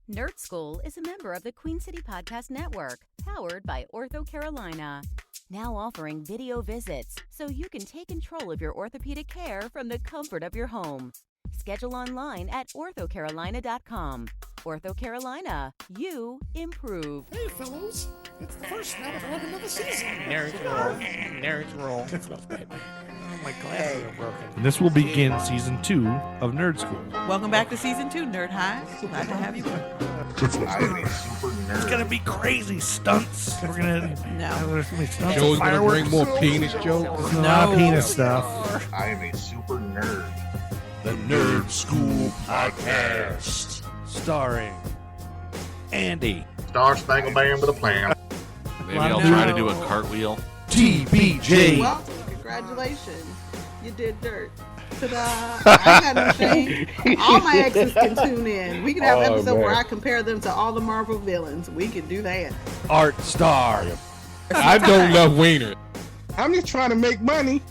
Nerd Skool is a member of the Queen City Podcast Network, powered by OrthoCarolina. Now offering video visits, so you can take control of your orthopedic care from the comfort of your home. Schedule online at orthocarolina.com. OrthoCarolina, you improve. Hey, fellows. It's the first night of another season. Nerds roll. Nerds roll. My glasses are broken. And this will begin season 2 of Nerd Skool. Welcome back to season 2, Nerd High. Glad to have you. I'm a super nerd. It's gonna be crazy stunts. We're gonna there's gonna be stunts. Joe's gonna fireworks. bring more penis jokes. There's a lot of penis stuff. I am a super nerd. The Nerd Skool Podcast. Starring Andy, Star Spangled Band with a plan. Maybe I'll try to do a cartwheel. TBJ, Welcome. Congratulations. You did dirt. Ta-da. I ain't got no shame. All my exes can tune in. We can have an episode where I compare them to all the Marvel villains. We can do that. Artstar, I don't love Wiener. I'm just trying to make money.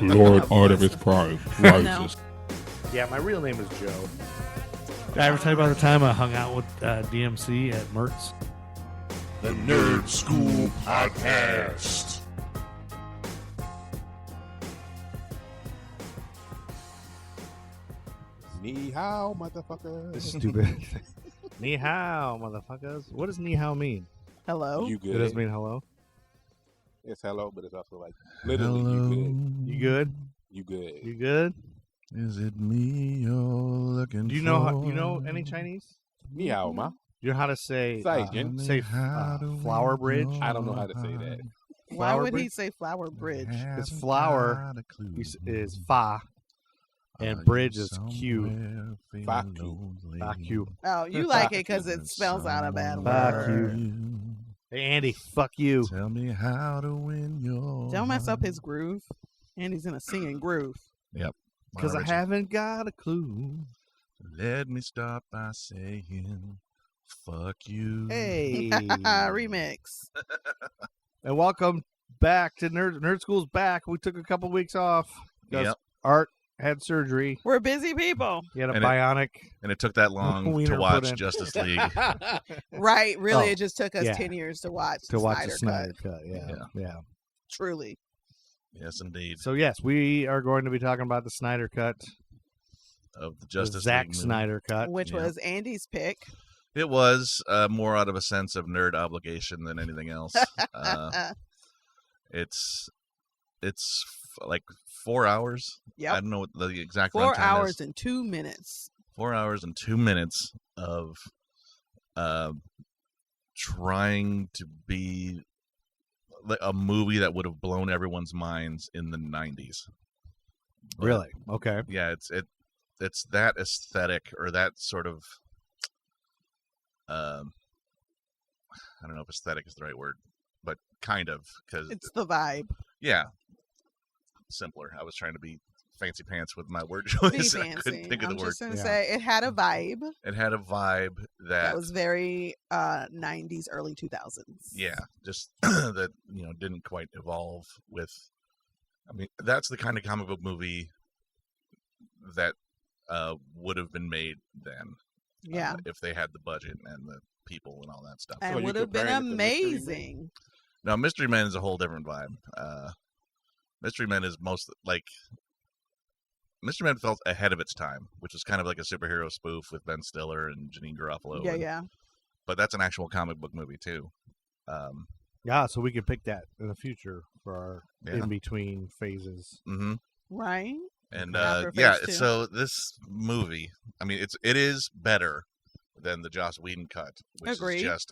Lord Artemis Prime. No. Yeah, my real name is Joe. Did I ever tell you about the time I hung out with DMC at Mertz? The Nerd Skool Podcast. Ni hao, motherfucker. Stupid. Ni hao, motherfuckers. What does ni hao mean? Hello. You It good? doesn't mean hello. It's hello, but it's also like literally you good. You good? You good. You good? Is it me you're looking Do you for? know you know any Chinese? Ni hao, ma. You know how to say Say again. flower bridge? I don't know how to say that. Why Flower would he bridge? say flower bridge? It's flower is fa, and bridge is q. Fuck you. Fuck you. Oh, you like it because it spells out a bad Fuck word. you. Hey Andy, fuck you. Tell me how to win your Don't mess up his groove. And he's in a singing groove. Because I haven't got a clue. Let me start by saying fuck you. Hey. Remix. And welcome back to Nerd School's back. We took a couple weeks off because Yep. Art had surgery. We're busy people. He had a And it- bionic. And it took that long Wiener to put watch in. Justice League. Right. Really, Oh, it just took us yeah. 10 years to watch To the watch Snyder the Snyder Cut. cut. Yeah. Truly. Yes, indeed. So yes, we are going to be talking about the Snyder cut, Of the the Justice Zack League movie. Snyder cut. Which yeah. was Andy's pick. It was more out of a sense of nerd obligation than anything else. It's like 4 hours. I Yep. don't know what the exact 4 runtime hours is. and 2 minutes. 4 hours and 2 minutes of trying to be a movie that would have blown everyone's minds in the 90s. But, Really? Okay. yeah, it's that aesthetic or that sort of I don't know if aesthetic is the right word, but kind of, because It's the vibe. yeah, simpler. I was trying to be fancy pants with my word Be choice. I fancy. couldn't think of I'm the word. just going to Yeah. say it had a vibe It had a vibe that was very 90s, early 2000s. yeah, just that didn't quite evolve with. I mean, that's the kind of comic book movie that would have been made then. Yeah. If they had the budget and the people and all that stuff. And you would have been comparing it to Mystery Men? amazing. No, Mystery Men is a whole different vibe. Mystery Men is Mystery Men felt ahead of its time, which was kind of like a superhero spoof with Ben Stiller and Janine Garofalo. Yeah. But that's an actual comic book movie too. Yeah, so we could pick that in the future for our Yeah. in-between phases. Mm-hmm. Right? And After yeah, phase 2. so this movie, I mean, it is better than the Joss Whedon cut, which Agreed. is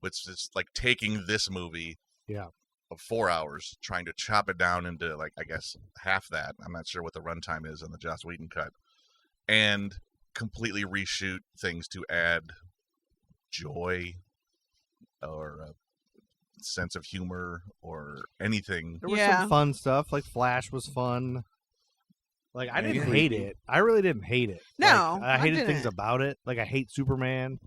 which is like taking this movie, Yeah. of 4 hours, trying to chop it down into like I guess half that. I'm not sure what the runtime is on the Joss Whedon cut, and completely reshoot things to add joy or a sense of humor or anything. There was Yeah. some fun stuff. Like Flash was fun. Like I Yeah, didn't yeah. hate it. I really didn't hate it. No, Like, I I hated things didn't. about it. Like I hate Superman.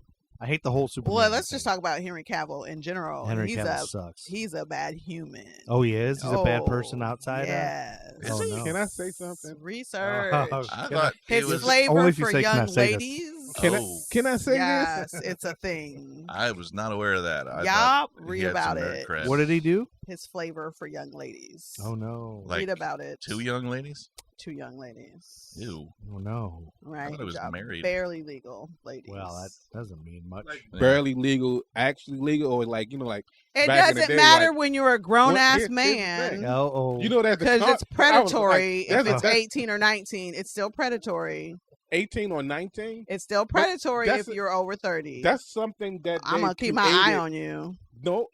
I hate the whole Superman. Well, let's just thing. talk about Henry Cavill in general. Henry Cavill sucks. He's a bad human. Oh, he is. He's a bad person Oh, outside. Yes. Oh, no. Can I say something? Research. I thought it His was flavor Only if you for say, "Can I young say this?" ladies. Can I say Yes, this? it's a thing. I was not aware of that. I Yup, thought he read had about some nerd it. cred. What did he do? His flavor for young ladies. Oh no! Like, read about it. 2 young ladies? 2 young ladies. Ew. Oh no! Right. I thought it was job. married. Barely legal ladies. Well, that doesn't mean much. Barely legal, actually legal, or like like it back in the doesn't day, matter like, when you're a grown ass here's the thing. man. Oh, you know that Because it's predatory. If it's that's 18 or 19, it's still predatory. 18 or 19. It's still predatory that's if you're over 30. That's something that I'm gonna keep my eye on you. No,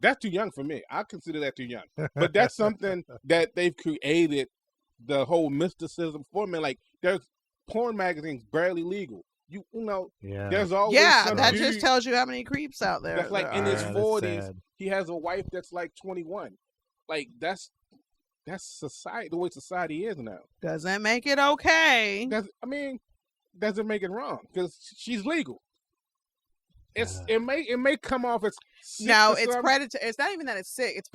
that's too young for me. I consider that too young. But that's something that they've created the whole mysticism for me. Like there's porn magazines barely legal. You know, yeah. there's always some That dude just tells you how many creeps out there. that's like there in are. his that's 40s. sad. He has a wife that's like 21. Like that's society, the way society is now. Doesn't make it okay. Doesn't make it wrong because she's legal. It may come off as sick No, or it's something. predatory. It's not even that it's sick. It's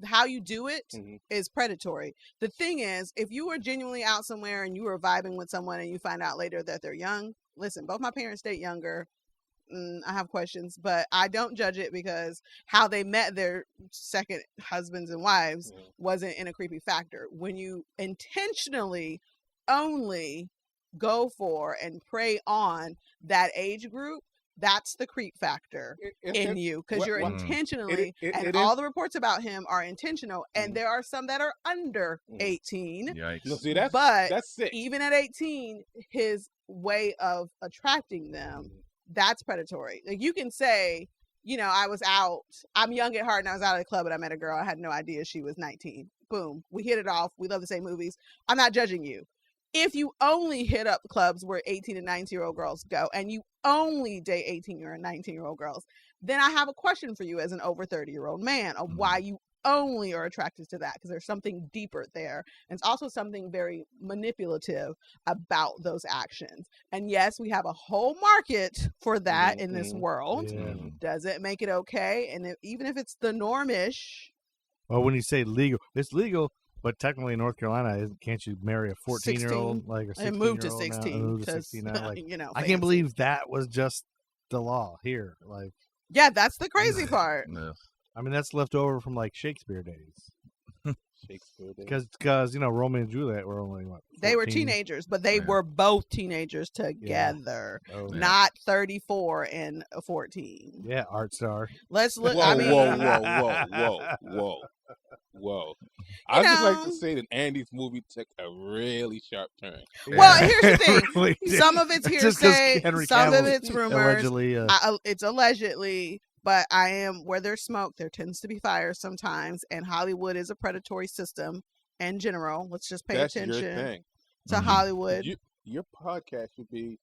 how you do it is predatory. The thing is, if you were genuinely out somewhere and you were vibing with someone and you find out later that they're young, listen, both my parents date younger. I have questions, but I don't judge it because how they met their second husbands and wives wasn't in a creepy factor. When you intentionally only go for and prey on that age group, that's the creep factor in you because you're intentionally, and all the reports about him are intentional, and there are some that are under 18. Yikes. No, see, But that's sick. even at 18, his way of attracting them, that's predatory. Like you can say, I was out, I'm young at heart, and I was out at a club and I met a girl. I had no idea she was 19. Boom. We hit it off. We love the same movies. I'm not judging you. If you only hit up clubs where 18 and 19-year-old girls go, and you only date 18 or 19-year-old girls, then I have a question for you as an over 30-year-old man of why you only are attracted to that, because there's something deeper there. And it's also something very manipulative about those actions. And yes, we have a whole market for that in this world. Yeah. Doesn't make it okay. And even if it's the normish. Well, when you say legal, it's legal. But technically, in North Carolina, can't you marry a 14-year-old, like a 16-year-old? And move to now? 16. Move to 16 now. Like, I fancy. can't believe that was just the law here. Like, yeah, that's the crazy part. No. I mean, that's left over from like Shakespeare days. Shakespeare days. Because Romeo and Juliet were only what? 14? They were teenagers, but they were both teenagers together, not 34 and 14. Yeah, Artstar. Let's look. Whoa. I'd just like to say that Andy's movie took a really sharp turn. Well, here's the thing. Really some of it's hearsay, some of it's rumors. Allegedly, it's allegedly, but I am where there's smoke, there tends to be fire sometimes, and Hollywood is a predatory system in general. Let's just pay attention to Hollywood. Your podcast should be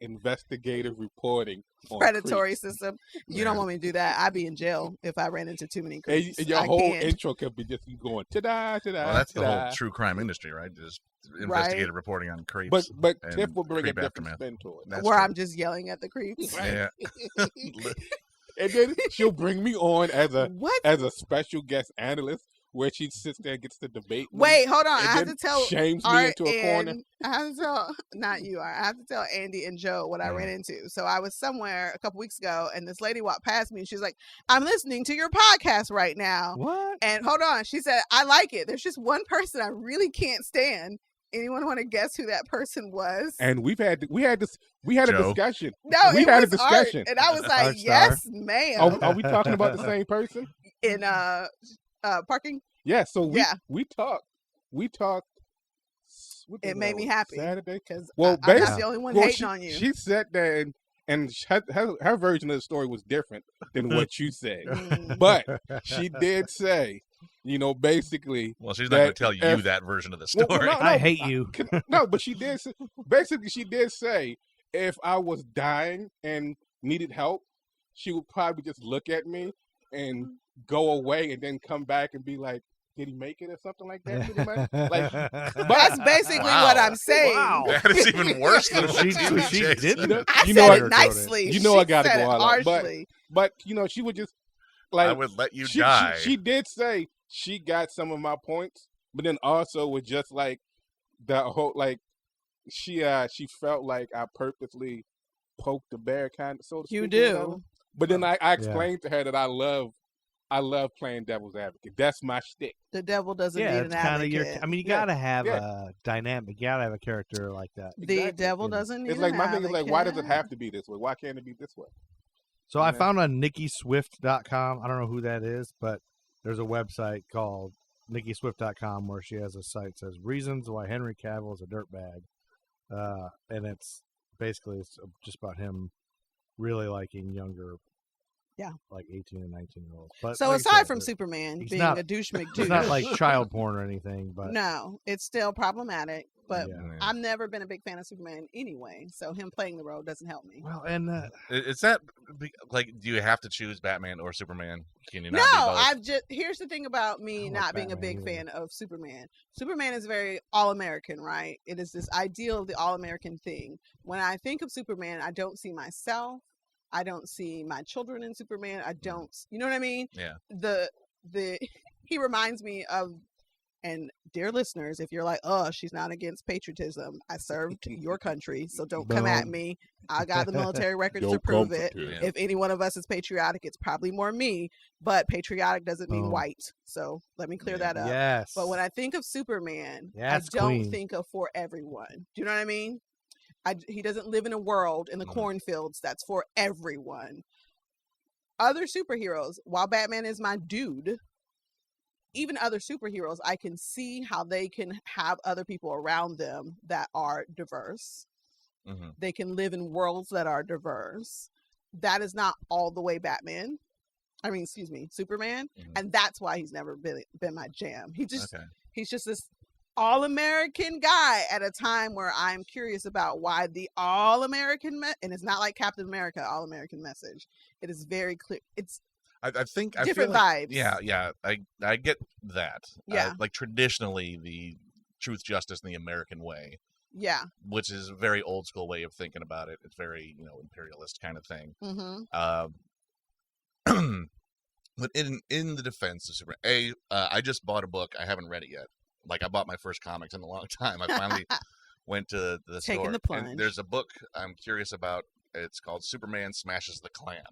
investigative reporting on predatory creeps. system. You don't want me to do that. I'd be in jail if I ran into too many creeps. And your whole intro could be just going ta-da, ta-da. Well, that's ta-da. the whole true crime industry, right? Just investigative reporting on creeps. But and Tiff will bring a creep different aftermath. spin to it. That's where true. I'm just yelling at the creeps. Yeah. And then she'll bring me on as What? a special guest analyst, where she sits there and gets to debate. me, Wait, hold on. and I have then to tell shames me Art into a corner. and I have to tell not you. I have to tell Andy and Joe what I ran into. So I was somewhere a couple weeks ago, and this lady walked past me, and she's like, "I'm listening to your podcast right now." What? And hold on, she said, "I like it. There's just one person I really can't stand." Anyone want to guess who that person was? And we had a discussion. No, we it had was a discussion. Art, and I was like, Artstar. "Yes, ma'am." Are we talking about the same person? In parking. Yeah. So Yeah. we talked. What day It was made that? me happy Saturday. because Well, I'm not the only one hating she, on you. She sat there and her version of the story was different than what you said. But she did say, basically. Well, she's not going to tell you if- that version of the story. Well, no, I hate you. No, but she did say, basically, she did say if I was dying and needed help, she would probably just look at me and go away and then come back and be like, did he make it or something like that? Pretty much? Like, That's basically what I'm saying. Wow. That is even worse than what She you didn't. I You said know it nicely. You know She I gotta said go it all out, harshly. but she would just like I would let you she, die. She did say she got some of my points, but then also was just like the whole like she felt like I purposely poked the bear, kind of, so to speak. You do. But then I explained to her that I love playing devil's advocate. That's my shtick. The devil doesn't need it's an kind of advocate. I mean, you gotta have a dynamic. You gotta have a character like that. The devil doesn't need It's like an my thing is like, why does it advocate. have to be this way? Why can't it be this way? So I found on NikkiSwift.com. I don't know who that is, but there's a website called NikkiSwift.com where she has a site that says reasons why Henry Cavill is a dirtbag, and it's basically just about him really liking younger, like 18 and 19-year-olds. But So like I aside said, from Superman he's being not- a douche McDouche, it's not like child porn or anything, but no, it's still problematic. But Yeah. I've never been a big fan of Superman anyway, so him playing the role doesn't help me. well, and Is that like? Do you have to choose Batman or Superman? Can you not No, be both? I've just here's the thing about me I don't not like being a Batman big either. fan of Superman. Superman is very all-American, right? It is this ideal of the all-American thing. When I think of Superman, I don't see myself. I don't see my children in Superman. I don't, you know what I mean? Yeah. The he reminds me of, and dear listeners, if you're like, oh, she's not against patriotism, I served your country, so don't come at Boom. me. I got the military records to Don't prove comfort it. her. Yeah. If any one of us is patriotic, it's probably more me, but patriotic doesn't mean Boom. white. So let me clear Yeah. that up. yes. But when I think of Superman, Yes, I don't queen. think of for everyone. Do you know what I mean? He doesn't live in a world in the Mhm. cornfields that's for everyone. Other superheroes, while Batman is my dude, even other superheroes, I can see how they can have other people around them that are diverse. Mhm. They can live in worlds that are diverse. That is not all the way Batman. I mean, excuse me, Superman. Mhm. And that's why he's never been my jam. He's Okay. just this all-American guy at a time where I'm curious about why the all-American and it's not like Captain America all-American message. It is very clear. It's I think I different feel like, vibes. Yeah. I get that. Yeah. Like traditionally, the truth, justice, and the American way, yeah. which is a very old school way of thinking about it. It's very imperialist kind of thing. Mm-hmm. But in the defense of Superman, I just bought a book. I haven't read it yet. Like I bought my first comics in a long time. I finally went to the Taking store. the plunge. And there's a book I'm curious about. It's called Superman Smashes the Klan.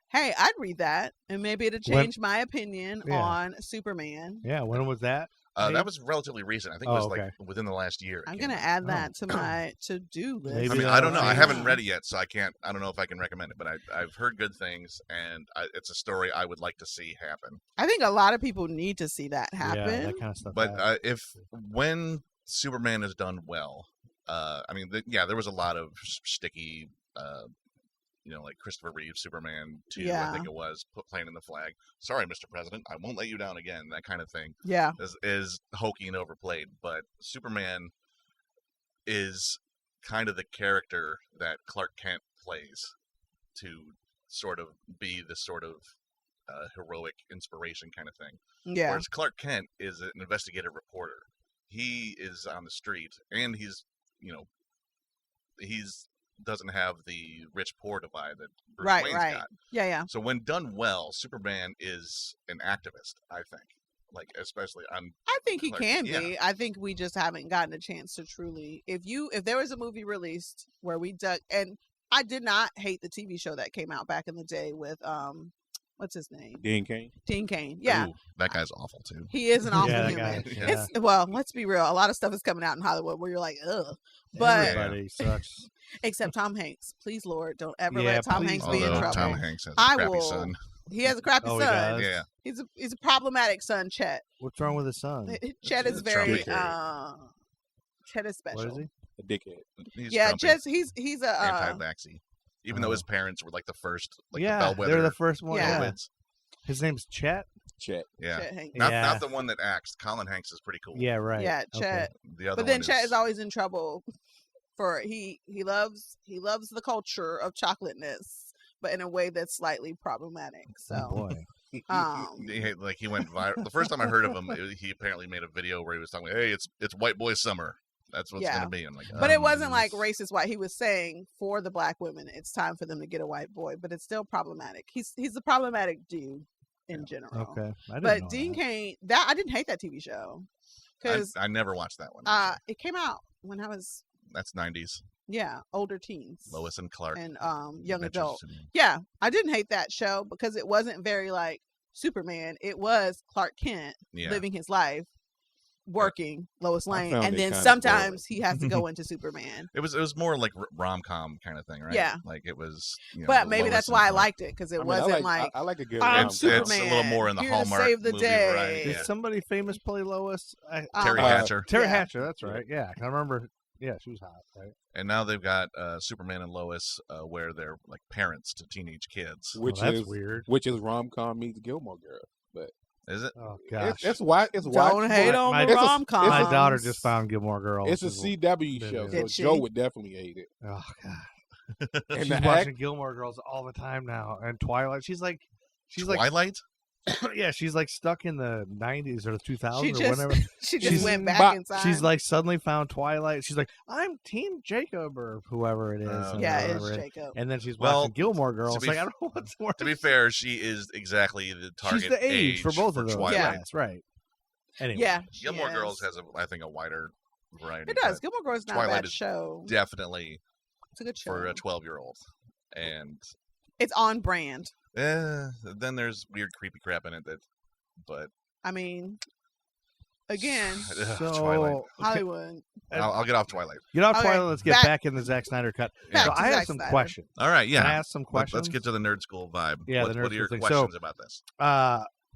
Hey, I'd read that, and maybe it'll When- change my opinion Yeah. on Superman. yeah, when was that? That was relatively recent. I think it was like within the last year. it I'm came gonna out. add that to my to-do list. Maybe I mean, that'll I don't know. I change. haven't read it yet, so I don't know if I can recommend it. But I've heard good things, and it's a story I would like to see happen. I think a lot of people need to see that happen. Yeah, that kind of stuff. But when Superman is done well, I mean, there was a lot of sticky, like Christopher Reeve Superman 2, I think it was, planting the flag. Sorry, Mr. President, I won't let you down again. That kind of thing. Yeah. Is hokey and overplayed, but Superman is kind of the character that Clark Kent plays to sort of be this sort of heroic inspiration kind of thing. Yeah. Whereas Clark Kent is an investigative reporter. He is on the street, and he's doesn't have the rich poor divide that Bruce Wayne's Right. got. Yeah. So when done well, Superman is an activist, I think. Like especially on I think he Clark- can yeah. be. I think we just haven't gotten a chance to truly. If there was a movie released where we dug, and I did not hate the TV show that came out back in the day with what's his name? Dean Cain. Dean Cain. Yeah. Ooh, that guy's awful too. He is an awful Yeah, that human. guy, yeah. It's well, let's be real. A lot of stuff is coming out in Hollywood where you're like, ugh. But everybody sucks. except Tom Hanks. Please, Lord, don't ever Yeah, let Tom please. Hanks be in Although trouble. Tom Hanks has a I crappy will- son. He has a crappy Oh, he son. does? Yeah. He's a problematic son, Chet. What's wrong with his son? Chet is It's very Trump. Chet is special. What is he? A dickhead. He's Yeah, Trumpy, Chet he's a anti-vaxxy. Even though Oh. his parents were like the first, like Yeah, the bellwether they're the first one. Yeah. Yeah. His name's Chet. Chet. Yeah. Chet Hanks. Not Yeah. not the one that acts. Colin Hanks is pretty cool. Yeah, right. Yeah, Okay. Chet. The other But then one Chet is always in trouble for he loves the culture of chocolateness, but in a way that's slightly problematic. Oh, So boy. He went viral. The first time I heard of him, he apparently made a video where he was talking, "Hey, it's white boy summer. That's what's Yeah. gonna be." I'm like, but it wasn't like racist white. He was saying for the black women, it's time for them to get a white boy, but it's still problematic. He's a problematic dude in general. Okay. I didn't But know Dean that. Cain, I didn't hate that TV show because I never watched that one. it came out when I was That's 90s. Yeah, older teens. Lois and Clark. And young Adventures adult. of Superman. Yeah, I didn't hate that show because it wasn't very like Superman. It was Clark Kent Yeah. living his life, working Lois Lane, found and it then kinda sometimes he has to go into Superman. It was more like rom-com kind of thing, right? Yeah. Like it was. You know, But maybe Lois that's and why I Clark. liked it because it wasn't like I like a good I'm rom-com. It's a little Superman, more in the here to Hallmark save the movie day. variety. Did Yeah. somebody famous play Lois? Terry Um, Hatcher. Terry Yeah. Hatcher, that's right. Yeah, I remember. Yeah, she was hot, right? And now they've got Superman and Lois, where they're like parents to teenage kids. which Well, that's is weird. which is rom-com meets Gilmore Girls. But Is it? Oh gosh, it's why it's Don't hate on My- the it's a- rom com. my daughter just found Gilmore Girls. it's a CW Did show, it. so Did she? Joe would definitely hate it. Oh god, And she's the watching act, Gilmore Girls all the time now, and Twilight. She's like, Twilight? yeah, she's like stuck in the 90s or the 2000s She or just whenever. she just she's- went back but inside. She's like suddenly found Twilight. She's like, I'm Team Jacob or whoever it is. Oh, and yeah, whatever it's it- Jacob. And then she's Well, watching Gilmore Girls. be Like, I f- don't know what's worse. To be fair, she is exactly the target she's the age for both of those. Twilight. Yeah. Yes, right. Anyway, Yeah, Gilmore she Girls is. has, I think, a wider variety. It does. but Gilmore Girls is not a Twilight bad is show. definitely It's a good show. for a 12-year-old. And It's on brand. then there's weird, creepy crap in it but I mean, again, Twilight. so Hollywood. I'll get off Twilight. get off Okay, Twilight. Let's get back- back in the Zack Snyder cut. Back So to I have Zack some Snyder. questions. All right, Can I yeah. ask some questions? Let's get to the nerd school vibe. Yeah, what, the nerd what are your school thing. questions So- about this?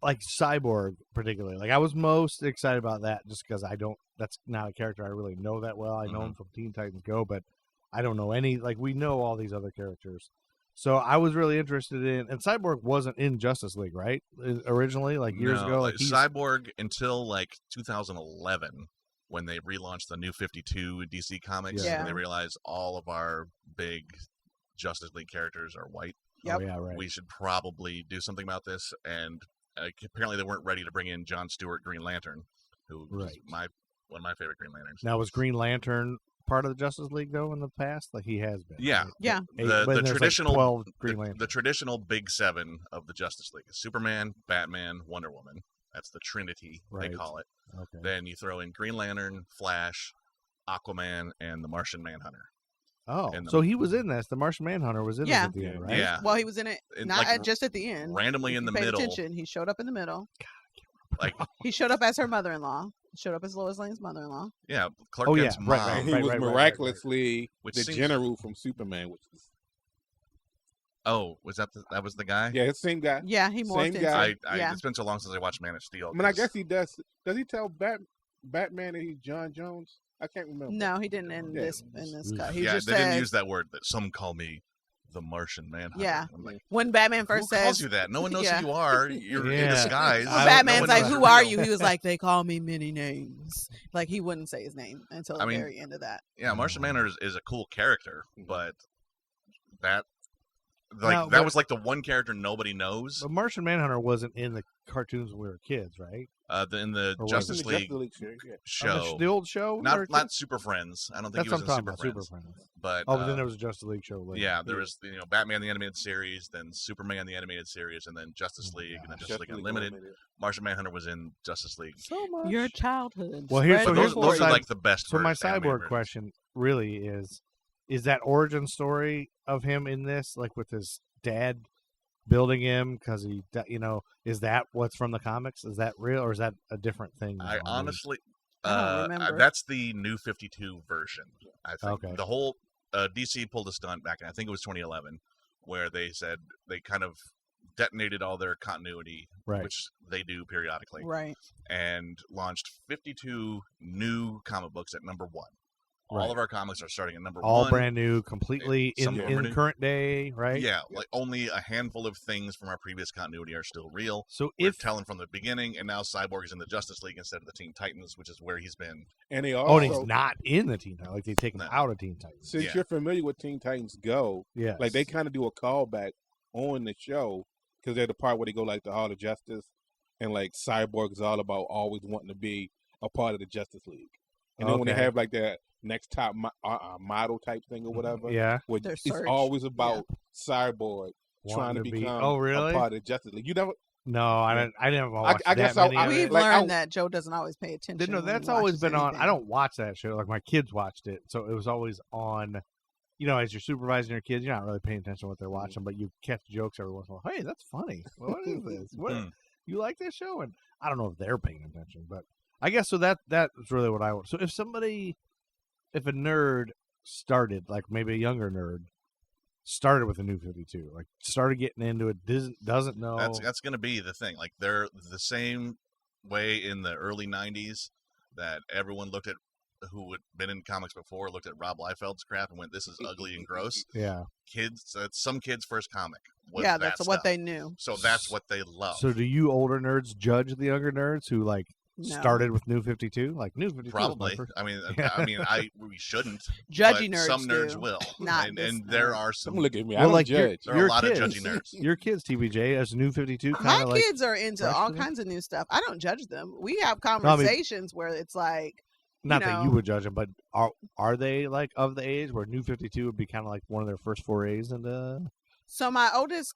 Like Cyborg particularly. Like I was most excited about that just because that's not a character I really know that well. I know him from Teen Titans Go, but I don't know any, like we know all these other characters. So I was really interested in, and Cyborg wasn't in Justice League, right? Originally, like years No, ago. Like he's, Cyborg until like 2011 when they relaunched the New 52 DC Comics Yeah. and they realized all of our big Justice League characters are white. Yep. Oh, yeah, right. We should probably do something about this. And apparently they weren't ready to bring in John Stewart Green Lantern, who was Right. one of my favorite Green Lanterns. Now was Green Lantern part of the Justice League though in the past? Like he has been. Yeah. right? Yeah. Eight- The but there's, like, traditional 12 Green the, Lanterns. the traditional big seven of the Justice League is Superman, Batman, Wonder Woman. That's the Trinity, Right. they call it. Okay. Then you throw in Green Lantern, Flash, Aquaman, and the Martian Manhunter. Oh, and the- so he was in this. The Martian Manhunter was in Yeah. this at the end, right? Yeah. Well, he was in it And, not like, just at the end. randomly If in you the paid middle. attention, he showed up in the middle. Like, He showed up as her mother-in-law. Showed up as Lois Lane's mother-in-law. yeah, Clark Oh, yeah, Kent's right, mom. right, and he was right, miraculously Which the seems- general from Superman, which is Oh, was that was the guy? yeah, it's the same guy. Yeah, he morphed Same into. guy. Yeah. It's been so long since I watched Man of Steel. I mean, I 'cause- guess he does. Does he tell Batman that he's John Jones? I can't remember. No, he didn't in Yeah. this cut. He yeah, just they said didn't use that word. That some call me the Martian Manhunter. Yeah. I'm like, when Batman who first calls says you that? No one knows Yeah. who you are. You're Yeah. in disguise. when I don't- Batman's no one like, knows "Who you're are real." you?" He was like, "They call me many names." Like he wouldn't say his name until the I mean, very end of that. Yeah, Martian Manhunter is a cool character, but that Now, that but- was like the one character nobody knows. The Martian Manhunter wasn't in the cartoons when we were kids, right? In the Or was Justice In the League Justice League series, yeah. show, The old show? when we were not kids? Super Friends. I don't That's think he what was I'm in talking Super about. Friends. Super Friends. But Oh, but then there was a Justice League show later. yeah, there was Batman the animated series, then Superman the animated series, and then Justice League, and then Justice League Unlimited. Martian Manhunter was in Justice League. So much. Your childhood. Well, here's- spread so But here's before those you. are like the best. So my animated Cyborg versions. question really is that origin story of him in this, like with his dad building him because he, is that what's from the comics? Is that real or is that a different thing? I now? honestly, I don't remember. that's the New 52 version. I think Okay. the whole DC pulled a stunt back in I think it was 2011, where they said they kind of detonated all their continuity, Right. which they do periodically, Right. and launched 52 new comic books at number one. Right. All of our comics are starting at number all one. brand new, completely Some in brand new. current day, right? Yeah, like only a handful of things from our previous continuity are still real. So We're if telling from the beginning, and now Cyborg is in the Justice League instead of the Teen Titans, which is where he's been. And they and he's also, not in the Teen Titans, like they take him No. out of Teen Titans. since Yeah. you're familiar with Teen Titans Go, Yeah, like they kind of do a callback on the show because they're the part where they go like the Hall of Justice, and like Cyborg is all about always wanting to be a part of the Justice League. And then when they Okay. have like that next top model type thing or whatever, yeah. where Their it's search. always about Cyborg trying to Wanting become Oh, really? a part of the Justice League. You never No, I didn't watch I that guess many of We've it. like, learned that Joe doesn't always pay attention. No, when that's he always watches been on. I anything. don't watch that show. Like my kids watched it, so it was always on. You know, as you're supervising your kids, you're not really paying attention to what they're watching, but you catch jokes every once in a while. Hey, that's funny. What is this? What you like this show? And I don't know if they're paying attention, but I guess so. That's really what I want. So if a nerd started, like maybe a younger nerd, started with a New 52, like started getting into it, doesn't know. That's going to be the thing. Like they're the same way in the early '90s that everyone looked at who had been in comics before, looked at Rob Liefeld's crap and went, "This is ugly and gross." Yeah, Kids, that's some kids' first comic. Was Yeah, that that's what stuff. they knew. So that's what they love. So do you older nerds judge the younger nerds who like No. started with New 52? Like New 52 was my Probably. first- I mean, Yeah. we shouldn't. Judgy but nerds some nerds do. will. Not and this there nerd. are some. Don't look at me. I Well, don't like judge. There are a lot of judgy nerds. Your kids, TBJ, as New 52, kind My of like kids are into all fresh to kinds of new stuff. I don't judge them. We have I mean- conversations where it's like, not that you know. would judge them, but are they like of the age where New 52 would be kind of like one of their first forays into? so my oldest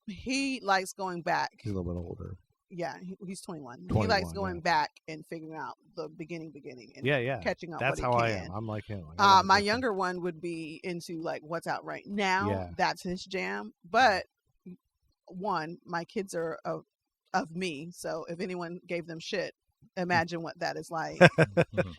he likes going back. He's a little bit older. Yeah, he's 21. He 21, likes going yeah. back and figuring out the beginning and Yeah. catching up That's what how he I can. am. I'm like him. Like, I don't My judge them. younger one would be into like what's out right now. Yeah. That's his jam. But one, my kids are of me, so if anyone gave them shit, imagine what that is like.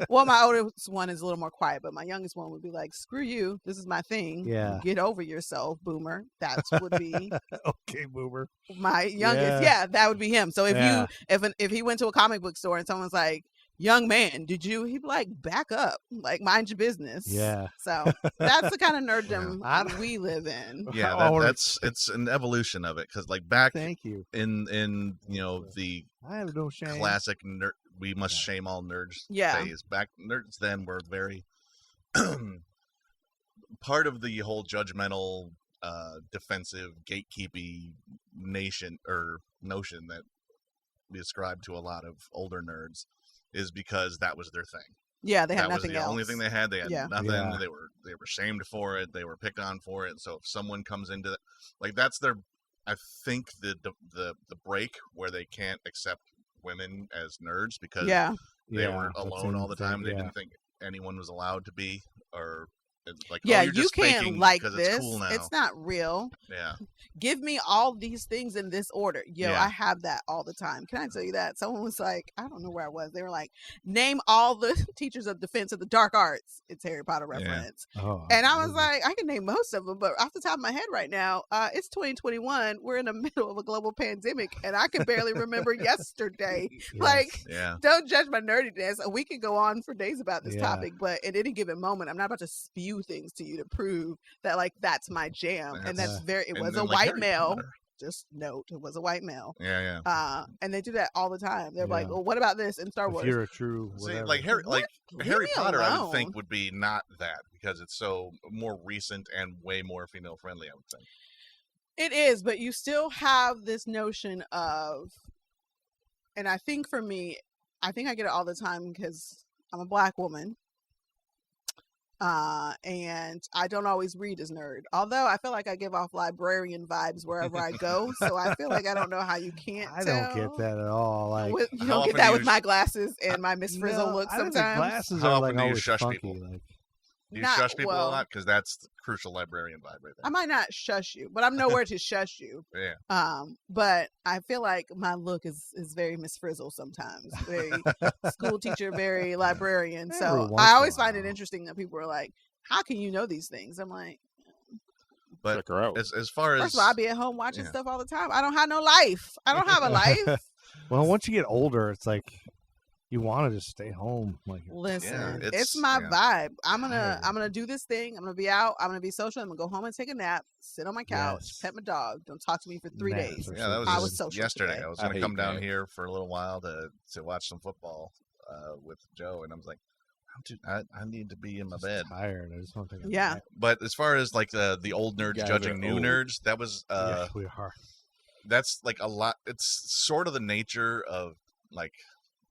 Well, my oldest one is a little more quiet, but my youngest one would be like, "Screw you! This is my thing. Yeah. Get over yourself, boomer." That's would be Okay, boomer. my youngest. Yeah. Yeah, that would be him. So if Yeah. if he went to a comic book store and someone's like, "Young man, did you?" He'd be like, "Back up, like mind your business." Yeah. So that's the kind of nerddom I don't- we live in. Yeah, Oh, it's an evolution of it because like back Thank you. in the I have no shame. classic nerd, we must shame all nerds Yeah. phase. Back nerds then were very part of the whole judgmental, defensive, gatekeepy notion that we ascribe to a lot of older nerds is because that was their thing. Yeah, they had That was nothing the else. only thing they had. They had Yeah. nothing. Yeah. They were shamed for it. They were picked on for it. So if someone comes into that, like that's their, I think the break where they can't accept women as nerds because Yeah, they Yeah, were that's alone all the thing, time. They yeah. didn't think anyone was allowed to be, or it's like, yeah. oh, you're You just can't faking like because this. it's cool now. It's not real. Yeah, Give me all these things in this order. Yo, Yeah. I have that all the time. Can I tell you that? Someone was like, I don't know where I was. They were like, name all the teachers of defense of the dark arts. It's Harry Potter reference. Oh, And I was absolutely. like, I can name most of them, but off the top of my head right now, it's 2021. We're in the middle of a global pandemic, and I can barely remember yesterday. Yes. Like, yeah. don't judge my nerdiness. We could go on for days about this Yeah. topic, but at any given moment, I'm not about to spew things to you to prove that like that's my jam. And that's Yeah. it And was then, a like, white Harry male. Potter. Just note, it was a white male. Yeah, And they do that all the time. They're like, Yeah. well, what about this in Star If Wars? you're a true See, whatever. like Harry, What? like Leave Harry me Potter, I would alone. think would be not that because it's so more recent and way more female friendly. I would think. It is, but you still have this notion of, and I think for me, I think I get it all the time because I'm a black woman. And I don't always read as nerd. Although I feel like I give off librarian vibes wherever I go. So I feel like I don't know how you can't I tell. don't get that at all. Like You How don't often get that do with you my glasses and my Miss Frizzle no, look I think the sometimes. glasses How are often like do you always shush funky. people? Like Do you Not- shush people well- a lot? Because that's the crucial librarian vibe right I there. might not shush you, but I'm nowhere to shush you. Yeah. But I feel like my look is very Miss Frizzle sometimes. Very school teacher, very librarian. Every So once I in a always find it while. interesting that people are like, how can you know these things? I'm like, But Check her out. as far as first of all, I be at home watching yeah. stuff all the time. I don't have no life. I don't have a life. well, once you get older, it's like you want to just stay home. Like Listen, it's it's- my yeah. vibe. I'm Tired. gonna do this thing. I'm gonna be out. I'm gonna be social. I'm gonna go home and take a nap, sit on my couch, Yes. pet my dog. Don't talk to me for 3 Naps days. are Yeah, that was, I just was social yesterday. today. I was I going to hate come down that. here for a little while to watch some football with Joe, and I was like, I need to be in my just bed. tired. I just want to take a Yeah. nap. But as far as like the old nerds guys judging are new old. nerds, that was Yes, we are. that's like a lot. It's sort of the nature of like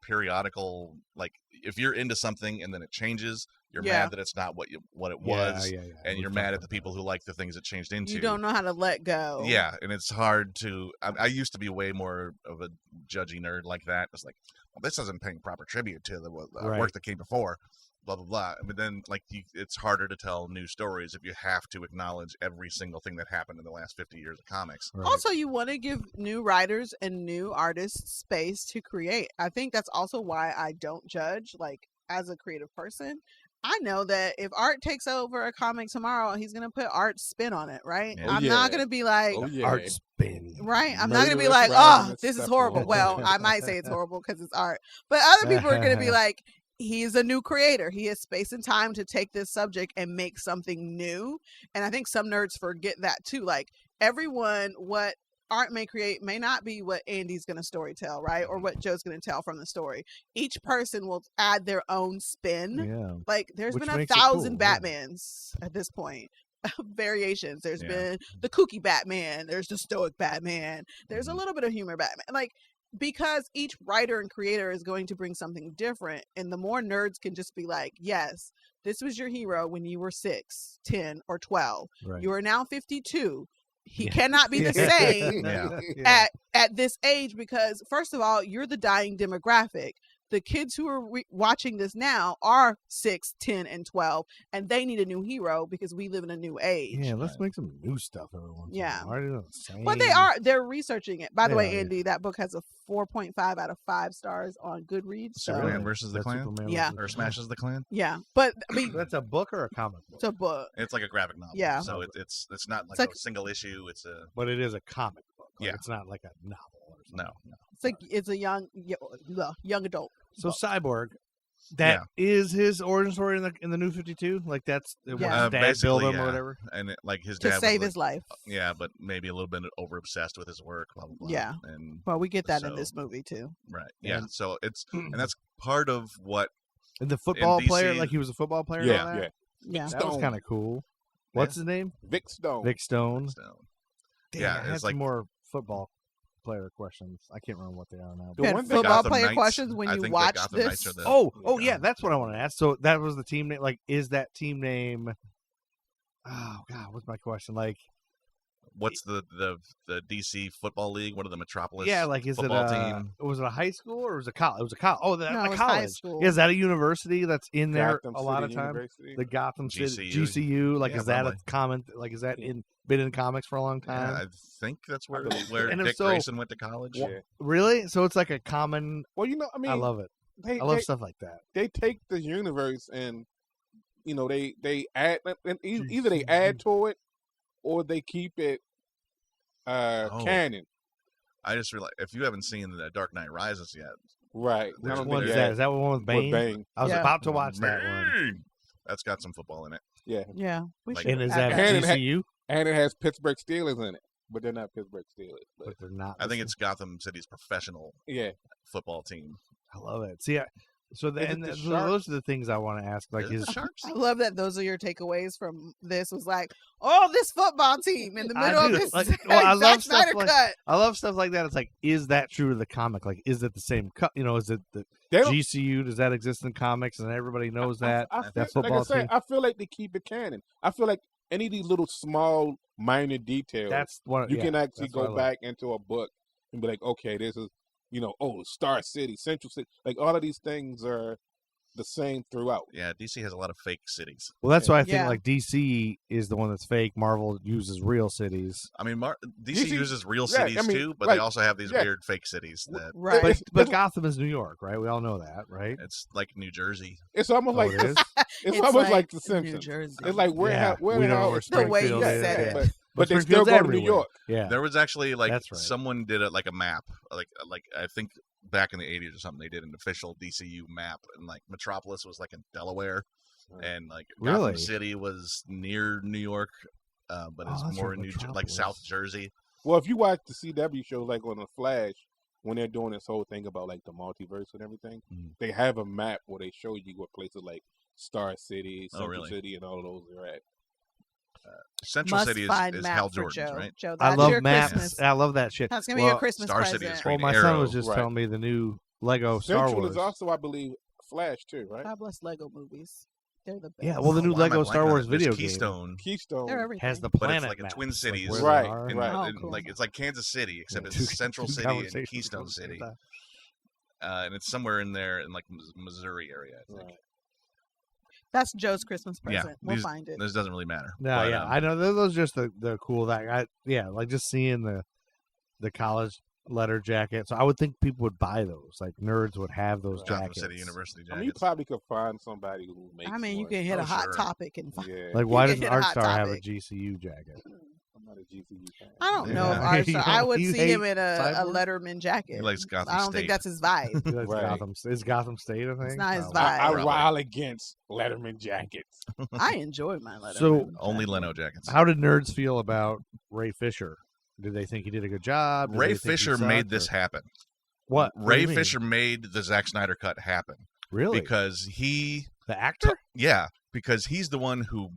periodical, like if you're into something and then it changes, you're Yeah. mad that it's not what it was, Yeah. and you're mad at the people who like the things it changed into. You don't know how to let go. Yeah, and it's hard to. I used to be way more of a judgy nerd like that. It's like, well, this isn't paying proper tribute to the work that came before. Blah blah blah. But then, like, it's harder to tell new stories if you have to acknowledge every single thing that happened in the last 50 years of comics. Right. Also, you want to give new writers and new artists space to create. I think that's also why I don't judge, like, as a creative person. I know that if Art takes over a comic tomorrow, he's going to put Art's spin on it, right? Yeah. Oh, I'm yeah. not going to be like, Art spin. right? I'm not going to be Murderous like, writing oh, and this is stuff horrible. like Well, that. I might say it's horrible because it's art. But other people are going to be like, he's a new creator. He has space and time to take this subject and make something new. And I think some nerds forget that too. Like, everyone, what Art may create may not be what Andy's going to story tell, right? Or what Joe's going to tell from the story. Each person will add their own spin. Yeah. Like, there's Which been a makes it 1,000 cool, yeah. Batmans at this point. Variations. There's Yeah. been the kooky Batman. There's the stoic Batman. There's a little bit of humor Batman. Like, because each writer and creator is going to bring something different, and the more nerds can just be like, yes, this was your hero when you were 6, 10, or 12. Right. You are now 52. He Yeah. cannot be the same Yeah. at this age, because first of all, you're the dying demographic. The kids who are watching this now are 6, 10, and 12, and they need a new hero because we live in a new age. Yeah, let's make some new stuff every once in a Yeah. while. Why are they doing the same? But they're researching it. By the way, Yeah. Andy, that book has a 4.5 out of 5 stars on Goodreads. So, Superman versus the That's Klan? Superman Yeah. versus Or the Smashes the Klan? yeah, but I mean, Klan. That's a book or a comic book? it's a book. It's like a graphic novel. Yeah. So it's not like, like- a single issue. It's a But it is a comic book. Like, Yeah. It's not like a novel or something. no. It's a young adult. So book. Cyborg, that is his origin story in the New 52. Like that's Yeah. what his dad built Basically, him or whatever. And like his To dad save was his life. yeah, but maybe a little bit over obsessed with his work. Blah blah blah. Yeah. And Well, we get that in So- this movie too. right. Yeah. And- So and that's part of what. And the football player, DC like he was a football player. and all Yeah, that? yeah. Yeah. That was Stone. kind of cool. What's his name? Vic Stone. Vic Stone. So, Damn, Yeah, I had it's some like- more football player questions. I can't remember what they are now. The You had one thing- football Gotham player Knights, questions when I you think the watch Gotham this. Knights are the- Oh, Yeah. yeah, that's what I want to ask. So that was the team name. Like, is that team name? Oh God, what's my question? Like, what's the DC football league? What are the Metropolis? yeah, like is it football a team? was it a high school or was it a college? It was a college. Oh, No, a it was high college. school. Yeah, is that a university that's in there Gotham a lot City of time? University. The Gotham City GCU. GCU. Like, Yeah, is that probably. a common? Like, is that been in comics for a long Yeah, time? I think that's where believe so. where And if Dick so- Grayson went to college. Yeah. Really? So it's like a common. Well, I mean, I love it. they, I love they, stuff like that. they take the universe and they add, and either they add to it or they keep it Oh. canon. I just realized if you haven't seen the Dark Knight Rises yet, Right. Which I don't One think is they that? had Is that one with with Bane? Bane. I was Yeah. about to watch that one. Man, that's got some football in it. Yeah. Yeah. We Like- should And is have that And it had- GCU? And it has Pittsburgh Steelers in it, but they're not Pittsburgh Steelers. But But they're not. I think it's Gotham City's professional yeah, football team. I love it. See, so Is it and the those Sharks? are the things I want to ask. Like, Is it is the Sharks? I love that those are your takeaways from this. Was like, oh, this football team in the I middle of do. this Like, well, I Zack love stuff Snyder like- cut. I love stuff like that. It's like, is that true to the comic? Like, is it the same cut? Is it the they don't. GCU? Does that exist in comics? And everybody knows that. I that feel, football like I said, team. I feel like they keep it canon. I feel like any of these little small minor details That's one. you yeah, can actually that's what I go love. back into a book and be like, okay, this is Star City, Central City. Like all of these things are the same throughout. Yeah, DC has a lot of fake cities. Well, that's why I think Yeah. like DC is the one that's fake. Marvel uses real cities. I mean, DC DC uses real yeah, I cities mean, too, but like, they also have these yeah. weird fake cities that Right. But It's- Gotham is New York, right? We all know that, right? it's like New Jersey. It's almost like it is. it's almost like The New Simpsons. Jersey. It's like where Yeah, where we the don't know hell where is The way you Springfield is. said it. but they still Springfield's go to New everywhere. York. Yeah. There was actually like That's right. someone did it like a map, like I think back in the 80s or something. They did an official DCU map, and like Metropolis was like in Delaware, and like Gotham Really? City was near New York, but it's Oh, that's more right, in like Metropolis. South Jersey. Well, if you watch the CW shows like on The Flash, when they're doing this whole thing about like the multiverse and everything, Mhm. they have a map where they show you what places like Star City, Oh, Central really? City, and all of those are at. Central Must City find is map Hal for Jordan's, Joe. right? Joe, I that's love your maps. Christmas. I love that shit. That's gonna be your Well, Christmas Star City present. is Well, Green my son was Arrow, just right. telling me the new Lego Star Central Wars. is also, I believe, Flash too, right? God bless Lego movies. They're the best. Yeah, well, the new Why am I Lego blanking Star on Wars it? There's video game Keystone, Keystone They're everything. has the but planet it's like a maps, Twin Cities, where Right, they are. right. Oh, cool. like it's like Kansas City, except Yeah, it's Central two City and conversations Keystone at the same City, time. and it's somewhere in there in like Missouri area, I think. Right. That's Joe's Christmas Yeah, present. We'll find it. This doesn't really matter. No, but, yeah, I know those are just the cool like just seeing the college letter jacket. So I would think people would buy those. Like nerds would have those Gotham jackets. City University I mean, you jackets. probably could find somebody who makes. I mean, you one. can hit Oh, a hot sure. topic and find. Yeah. Like, why You doesn't can hit a hot Artstar have a topic. GCU jacket? I'm not a GCU fan. I don't know if Yeah. Artstar. I would You see him hate in a Cyborg? Letterman jacket. He likes Gotham I don't State. think that's his vibe. That's Right. Gotham. It's Gotham State, I think. not his Oh, vibe. I Probably. rile against Letterman jackets. I enjoy my Letterman. So, Only jacket. Leno jackets. How did nerds feel about Ray Fisher? Did they think he did a good job? Did Ray they think he Fisher sucked, made this or- happen. What? What do Ray you mean? Fisher made the Zack Snyder cut happen Really? because he, the actor? yeah, because he's the one who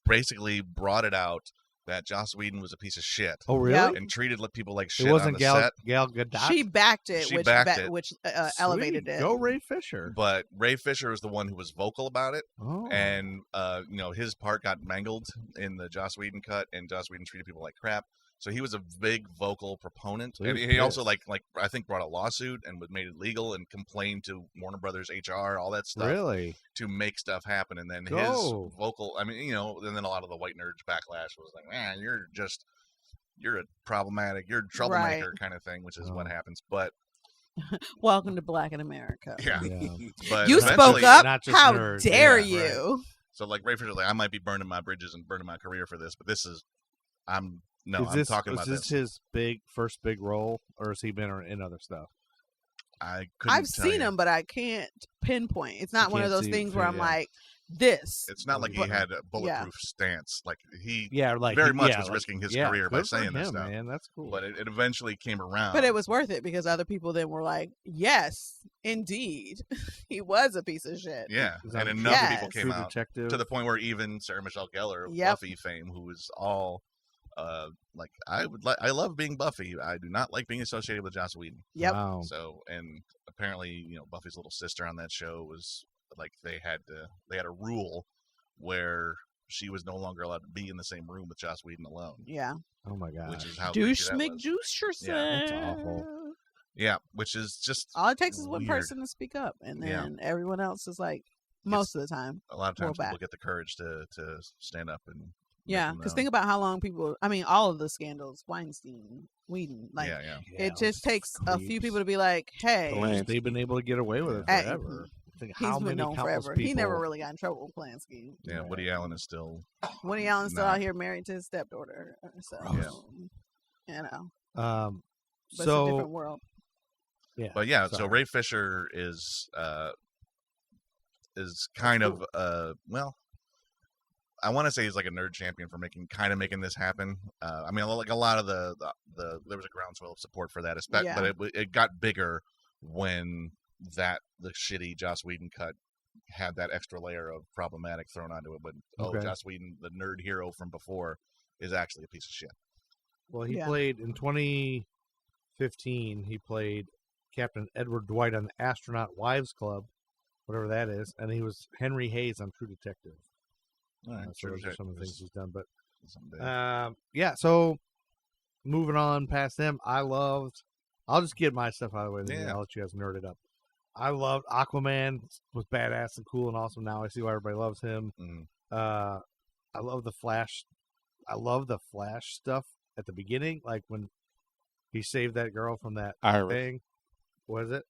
basically brought it out that Joss Whedon was a piece of shit Oh, really? Yep. and treated people like shit It wasn't on the set. Gal Gadot. She backed it, She which backed it. which elevated Sweet. it. Go Ray Fisher. But Ray Fisher was the one who was vocal about it, Oh. and his part got mangled in the Joss Whedon cut, and Joss Whedon treated people like crap. So he was a big vocal proponent, So he and was he also pissed. like I think brought a lawsuit and made it legal and complained to Warner Brothers HR, all that stuff, Really? to make stuff happen. And then Go. his vocal, and then a lot of the white nerds backlash was like, man, you're a problematic, you're a troublemaker kind of thing, which is what Oh. happens. But Welcome to Black in America. yeah, Yeah. but You spoke eventually- up. Not just How nerds. dare Yeah, right. you? So like Ray Fisher's like, I might be burning my bridges and burning my career for this, but this is, I'm talking about this this. his first big role, or has he been in other stuff? I couldn't I've tell seen you. him, but I can't pinpoint. It's not one of can't those see- things where I'm yeah. like, this. It's not like he But- had a bulletproof stance. Like he Yeah, like very he- much yeah, was like- risking his yeah, career by good for saying this him, stuff. Man, that's cool. But it eventually came around. But it was worth it because other people then were like, yes, indeed. He was a piece of shit. yeah, Is that and true? enough people Yes. came True out Detective. to the point where even Sarah Michelle Gellar of Yep. Buffy fame, who was all like, I love being Buffy. I do not like being associated with Joss Whedon. Yep. Wow. So, and apparently, Buffy's little sister on that show was like they had a rule where she was no longer allowed to be in the same room with Joss Whedon alone, Yeah. Oh my god. which is how Douche creepy that was. McJuicerson. Yeah, that's awful. Yeah, which is just All it takes is one weird. person to speak up, and Yeah. then everyone else is like, most of the time. a lot of Pull times people back. get the courage to stand up and Yeah, them because known. think about how long people. I mean, all of the scandals, Weinstein, Whedon, like yeah. Yeah, it just those takes a few creeps. people to be like, "Hey, Polanski. They've been able to get away with it Hey, forever. Think he's how been many known countless forever. people. He never really got in trouble with Polanski. Yeah, Woody Allen is still Woody Allen's still Nah. out here married to his stepdaughter, so you know, but it's a different So world. yeah, But yeah, so sorry. Ray Fisher is kind of well, I want to say he's like a nerd champion for making this happen. I mean, like a lot of the there was a groundswell of support for that, Yeah. but it got bigger when the shitty Joss Whedon cut had that extra layer of problematic thrown onto it. But Okay. Joss Whedon, the nerd hero from before, is actually a piece of shit. Well, he Yeah. played in 2015. He played Captain Edward Dwight on the Astronaut Wives Club, whatever that is, and he was Henry Hayes on True Detective. All right, So those are some of the things he's done. But someday. yeah, so moving on past them, I'll just get my stuff out of the way, and then Yeah. I'll let you guys nerd it up. I loved Aquaman, was badass and cool and awesome. Now I see why everybody loves him. Mhm. I love the Flash. I love the Flash stuff at the beginning, like when he saved that girl from that Iris. thing. What is it?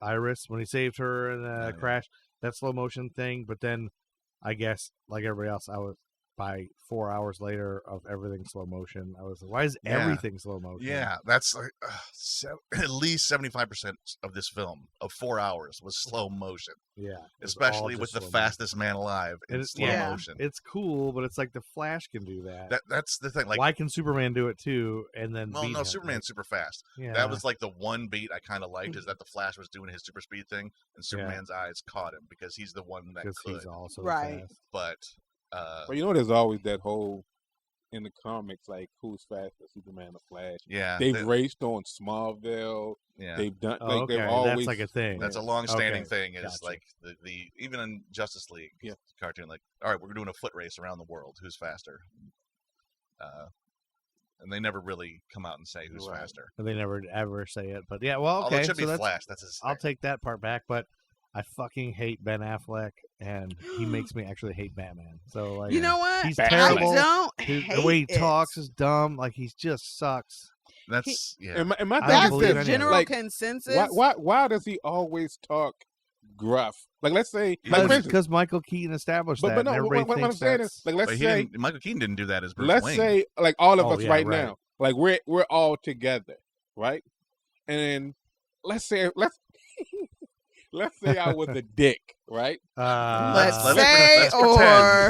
Iris. When he saved her in the yeah. crash, that slow motion thing. But then, I guess, like everybody else, I was by 4 hours later of everything slow motion. I was like, why is Yeah. everything slow motion? Yeah, that's like at least 75% of this film of 4 hours was slow motion, Yeah. It was especially all with just the slow motion. fastest man alive in And slow yeah. motion. It's cool, but it's like the Flash can do that. That's the thing. Like, why can Superman do it too? And then well, beat no, him? Superman's super fast. Yeah. That was like the one beat I kind of liked is that the Flash was doing his super speed thing, and Yeah. Superman's eyes caught him because he's the one that because could. he's also Right. fast. But But there's always that whole in the comics, like who's faster, Superman or Flash. Yeah, They've raced on Smallville. yeah. They've done Oh, like okay. they've always That's like a thing. That's a long-standing Okay, thing. Is gotcha. like the even in Justice League Yeah. cartoon, like, all right, we're doing a foot race around the world. Who's faster? And they never really come out and say who's Right. faster. They never ever say it, but yeah. Well, Although okay. it should So be that's, Flash. That's his I'll thing. take that part back, but I fucking hate Ben Affleck, and he makes me actually hate Batman. So like, You know what? he's I terrible. don't His- hate the way he it. talks is dumb. Like he just sucks. That's yeah. And my I thing That's is believe the any of this: it. general like, consensus. why does he always talk gruff? Like, let's say, like, for instance, Because Michael Keaton established that, but and no, everybody what I'm thinks saying that's is, like, let's But say, Michael Keaton didn't do that as Bruce let's Wayne. say, like, all of Oh, us yeah, right right. now, like, we're all together, right? And then let's say let's say I was a dick, right? Let's let's say pretend. or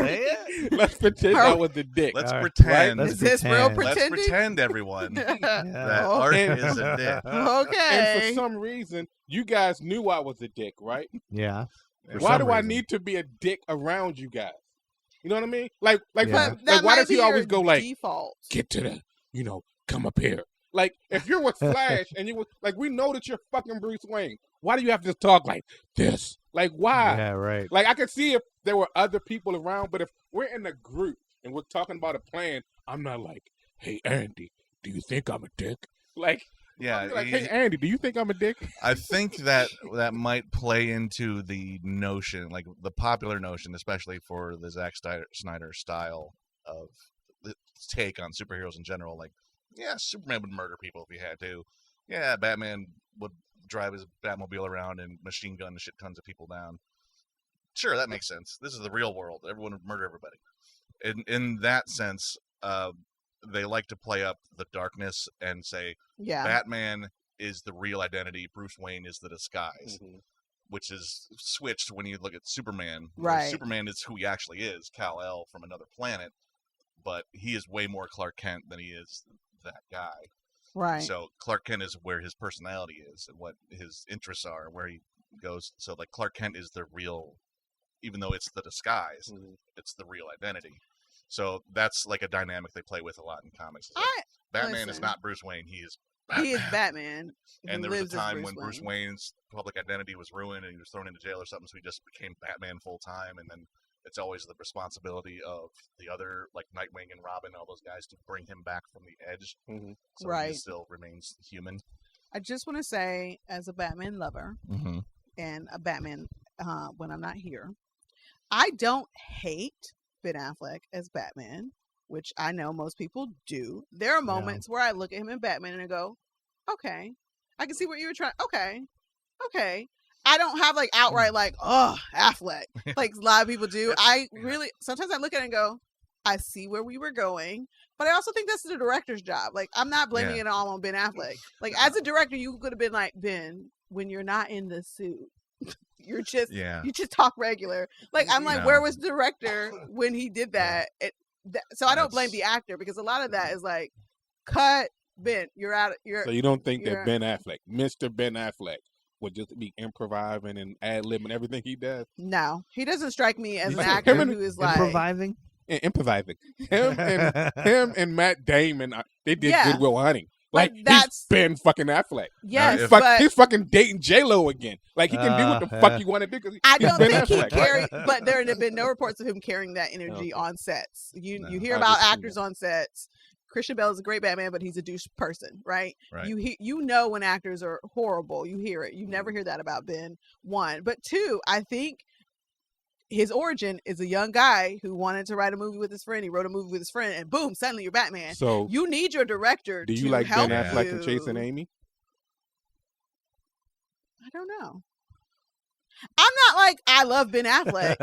Say it? Let's pretend I was a dick. Let's All right. pretend. Let's is this real pretend. Let's pretending? pretend, everyone, that Yeah. Art And- is a dick. And Okay. for some reason, you guys knew I was a dick, right? Yeah. For Why some do I reason. need to be a dick around you guys? You know what I mean? Like, Yeah. But like that why might does he be always your go like, default? get to the, come up here? Like, if you're with Flash and you was like, we know that you're fucking Bruce Wayne. Why do you have to talk like this? Like, why? Yeah, right. Like, I could see if there were other people around, but if we're in a group and we're talking about a plan, I'm not like, hey, Andy, do you think I'm a dick? Like, Yeah, I'm like, hey, Andy, do you think I'm a dick? I think that might play into the notion, like the popular notion, especially for the Zack Snyder style of the take on superheroes in general. Like, yeah, Superman would murder people if he had to. Yeah, Batman would drive his Batmobile around and machine gun shit tons of people down. Sure, that makes sense. This is the real world. Everyone would murder everybody. In that sense, they like to play up the darkness and say, Yeah. Batman is the real identity, Bruce Wayne is the disguise, which is switched when you look at Superman. where Right. Superman is who he actually is, Kal-El from another planet, but he is way more Clark Kent than he is that guy. Right. So Clark Kent is where his personality is and what his interests are, where he goes. So like Clark Kent is the real, even though it's the disguise, it's the real identity. So that's like a dynamic they play with a lot in comics. It's like, Batman is listen. not Bruce Wayne. He is Batman. He is Batman. And who there was a lives as time when Bruce Wayne's public identity was ruined and he was thrown into jail or something, so he just became Batman full time. And then it's always the responsibility of the other, like Nightwing and Robin, all those guys, to bring him back from the edge. So he Right. still remains human. I just want to say, as a Batman lover Mm-hmm. and a Batman when I'm not here, I don't hate Ben Affleck as Batman, which I know most people do. There are moments where I look at him in Batman and I go, okay, I can see what you were trying. Okay. I don't have like outright like, oh, Affleck, like a lot of people do. I really, sometimes I look at it and go, I see where we were going, but I also think that's the director's job. Like, I'm not blaming it all on Ben Affleck. Like, as a director, you could have been like, Ben, when you're not in the suit, you just talk regular. Like, I'm like, where was the director when he did that? So I don't blame the actor, because a lot of that is like, cut, Ben, you're out. So you don't think that Ben Affleck, Mr. Ben Affleck, would just be improvising and ad-libbing everything he does? No, he doesn't strike me as an Him actor and- who is like Improvising? Improvising. Him and Matt Damon, they did Yeah. Good Will Hunting. Like, Like, that's- he's Ben fucking Affleck. yes, He's fucking dating J-Lo again. Like, he can do what the fuck you want to do. 'Cause I he's don't Ben think he Affleck, carried, right? but there have been no reports of him carrying that energy on sets. You hear I about just- actors on sets. Christian Bale is a great Batman, but he's a douche person, right? Right. You know when actors are horrible. You hear it. You never hear that about Ben. One, but two, I think his origin is a young guy who wanted to write a movie with his friend. He wrote a movie with his friend, and boom, suddenly you're Batman. So, You need your director. do you to like Ben help Affleck and you. Chasing Amy? I don't know. I'm not like I love Ben Affleck.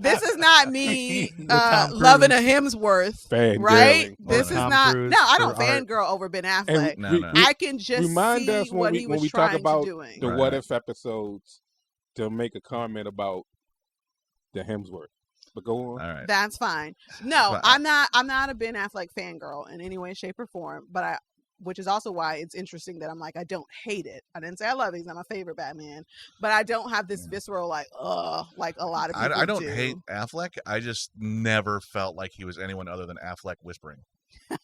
This is not me Tom loving a Cruise. Hemsworth, Fangirling right? on This is Tom not. Cruise No, I don't for art. fangirl over Ben And Affleck. No, no. I can just remind see us when what we- he when was we talk trying about to doing. the Right. What If episodes to make a comment about the Hemsworth. But go on. All right. That's fine. No, But- I'm not a Ben Affleck fangirl in any way, shape, or form. But which is also why it's interesting that I'm like, I don't hate it. I didn't say I love it. He's not my favorite Batman, but I don't have this visceral like a lot of people I don't do. hate Affleck. I just never felt like he was anyone other than Affleck whispering.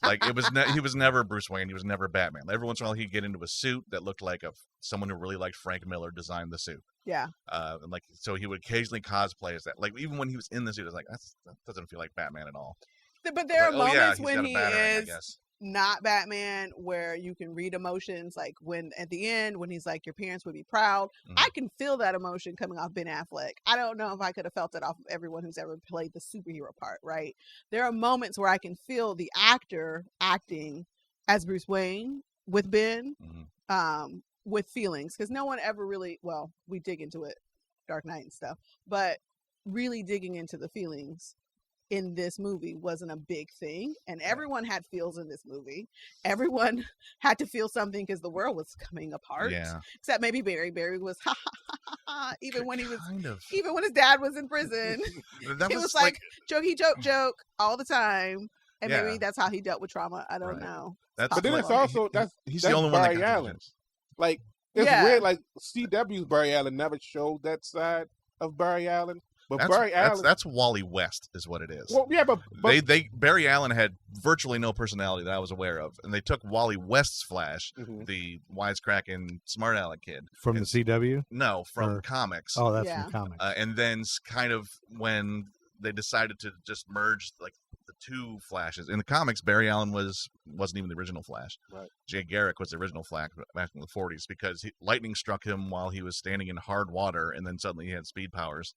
Like it was, he was never Bruce Wayne. He was never Batman. Every once in a while, he'd get into a suit that looked like someone who really liked Frank Miller designed the suit. Yeah. And like so, he would occasionally cosplay as that. Like even when he was in the suit, I was like, that doesn't feel like Batman at all. But there are moments when he batarang, is not Batman where you can read emotions, like when at the end when he's like, your parents would be proud. I can feel that emotion coming off Ben Affleck. I don't know if I could have felt it off of everyone who's ever played the superhero part, right? There are moments where I can feel the actor acting as Bruce Wayne with Ben, with feelings, because no one ever really, well, we dig into it, Dark Knight and stuff, but really digging into the feelings in this movie wasn't a big thing, and everyone had feels in this movie. Everyone had to feel something because the world was coming apart. Yeah. Except maybe Barry. Barry was even when he was kind of. even when his dad was in prison. That He was like joke all the time, and Yeah. maybe that's how he dealt with trauma. I don't know. But then it's also he's that's the only one that Barry got Allen. Like it's weird. Like CW's Barry Allen never showed that side of Barry Allen. But Barry Allen, that's Wally West is what it is. Well, yeah, but Barry Allen had virtually no personality that I was aware of, and they took Wally West's Flash, the wisecracking smart aleck kid from the CW. No, from comics. Oh, that's from comics. And then kind of when they decided to just merge like the two Flashes in the comics, Barry Allen wasn't even the original Flash. Right. Jay Garrick was the original Flash back in the 40s because lightning struck him while he was standing in hard water, and then suddenly he had speed powers.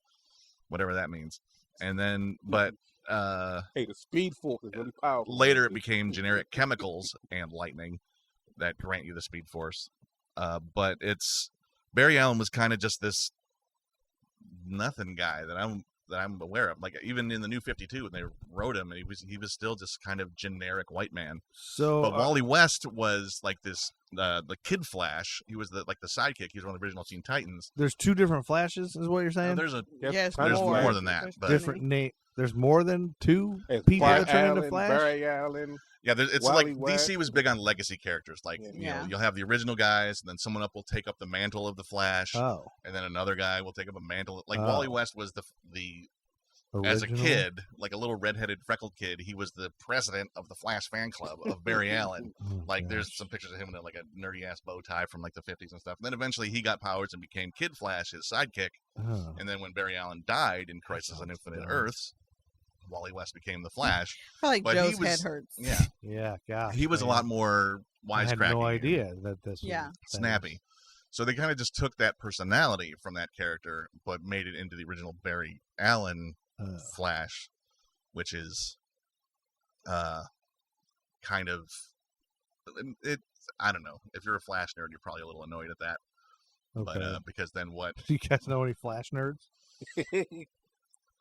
Whatever that means. And then, but hey, the speed force is really powerful. Later it became generic chemicals and lightning that grant you the speed force. But Barry Allen was kind of just this nothing guy that I'm aware of. Like even in the New 52 when they wrote him, he was still just kind of generic white man. So but Wally West was like this the Kid Flash. He was the sidekick. He was one of the original Teen Titans. There's two different Flashes, is what you're saying? There's Yes, there's more. more than that. There's But different name. There's more than two It's people Barry that turn Allen, into Flash. Barry Allen. yeah, it's Wally like West. DC was big on legacy characters. Like you know, you'll have the original guys, and then someone up will take up the mantle of the Flash, Oh, and then another guy will take up a mantle. Like Oh. Wally West was the as a original? kid, like a little redheaded freckled kid, he was the president of the Flash fan club of Barry Allen. Oh, Like gosh. there's some pictures of him in like a nerdy ass bow tie from like the 50s and stuff. And then eventually he got powers and became Kid Flash, his sidekick. Oh. And then when Barry Allen died in Crisis on sounds Infinite dumb. Earths, Wally West became the Flash. Like But Joe's he was, head hurts. Yeah, Yeah, gosh. he was a man. lot more I had wisecracking. no and idea that this Yeah. was snappy. So they kind of just took that personality from that character, but made it into the original Barry Allen Flash, which is kind of it. I don't know. If you're a Flash nerd, you're probably a little annoyed at that. Okay. But because then what? Do you guys know any Flash nerds?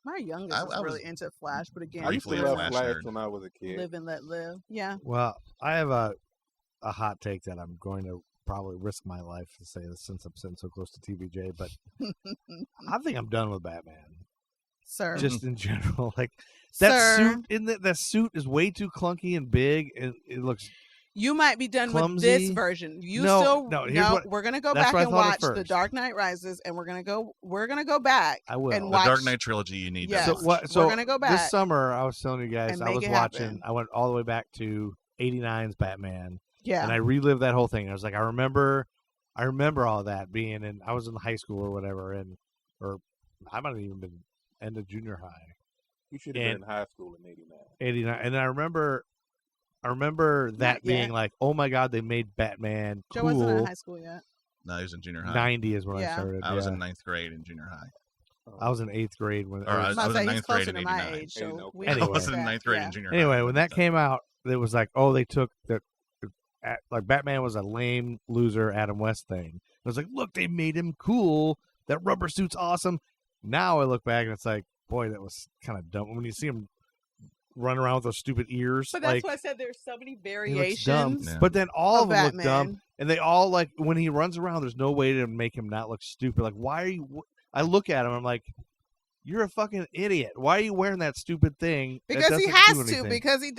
My youngest I was really into Flash, but again, I used to Briefly a love Flash Flash nerd. when I was a kid. live and let live. Yeah. Well, I have a hot take that I'm going to probably risk my life to say this since I'm sitting so close to TBJ, but I think I'm done with Batman. Sir. Just in general, like that Sir. suit in that suit is way too clunky and big, and it looks. You might be done with this clumsy. version. You No, still no, here's what- we're gonna go that's back what I and thought at watch The first. Dark Knight Rises, and we're gonna go back I will. and The watch Dark Knight trilogy you need Yes. to So watch. what? So we're gonna go back. this summer, I was telling you guys, and I make was it watching. happen. I went all the way back to '89's Batman, Yeah. and I relived that whole thing. I was like, I remember all that being in. I was in high school or whatever, or I might have even been end of junior high. You should have been in high school in '89. '89, and I remember that Not being yet. like, oh my god, they made Batman Joe wasn't in cool. high school yet. No, he was in junior high. 90 is when I Yeah. started. I was yeah. in 9th grade in junior high. I was in 8th grade when. Or I was I in say he's 9th grade closer in to my 89. age, so Anyway. we I Anyway. was in that, 9th grade yeah. in junior high. Anyway, when that came out, it was like, oh, they took like Batman was a lame loser Adam West thing. I was like, look, they made him cool. That rubber suit's awesome. Now I look back and it's like, boy, that was kind of dumb. When you see him run around with those stupid ears, But that's like why I said there's so many he looks dumb. variations. Yeah. But then all of them look dumb, Batman. and they all like when he runs around. There's no way to make him not look stupid. Like, why are you? I look at him, I'm like, You're a fucking idiot. Why are you wearing that stupid thing? That Because he doesn't has do to. anything? Because he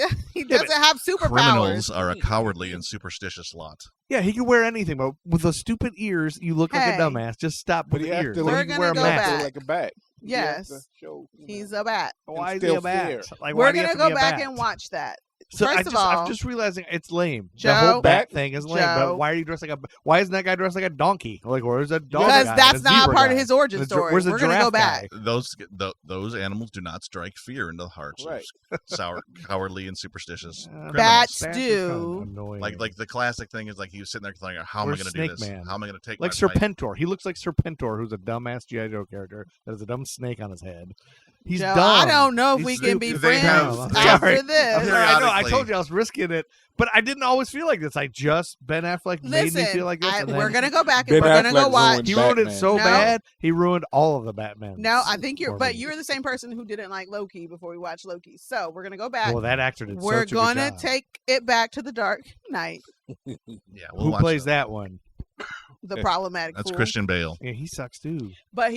but doesn't have superpowers. Criminals are a cowardly and superstitious lot. Yeah, he can wear anything, but with those stupid ears, you look like a Hey. dumbass. Just stop But with he the has ears. to We're Or you gonna wear a go mask. back. like a bat. He has Yes. to show, He's a bat. Why is he still a bat? fair. Like, We're why do you gonna have to go be a back bat? and watch that. So First of I'm all, just realizing it's lame. Joe- the whole bat Bat- thing is lame. Joe- But why are you dressed like a? Why isn't that guy dressed like a donkey? Like, where's that dog? Because guy that's and a not zebra part of guy? his origin And story. Where's the We're gonna go giraffe back. guy? Those animals do not strike fear into the hearts Right. of cowardly and superstitious criminals. Bats Bats are do. kinda annoying. Like the classic thing is like he was sitting there thinking, how am I Where's going to do Snake this? Man? How am I going to take like my fight? Serpentor. He looks like Serpentor, who's a dumbass G.I. Joe character that has a dumb snake on his head. He's Joe, dumb. I don't know if He's we can be stupid. They friends have- after sorry. this. I'm sorry, I know. I Periodically. told you I was risking it, but I didn't always feel like this. Ben Affleck made me Listen, feel like this. and we're then gonna go back and Ben we're gonna Affleck go watch. ruined he ruined it Batman. so No. bad. He ruined all of the Batman. No, I think for but me. you're the same person who didn't like Loki before we watched Loki. So we're gonna go back. Well, that actor did. We're such a good gonna job. take it back to the Dark Knight. Yeah, we'll Who watch plays that one? The problematic That's fool. Christian Bale. Yeah, he sucks too. But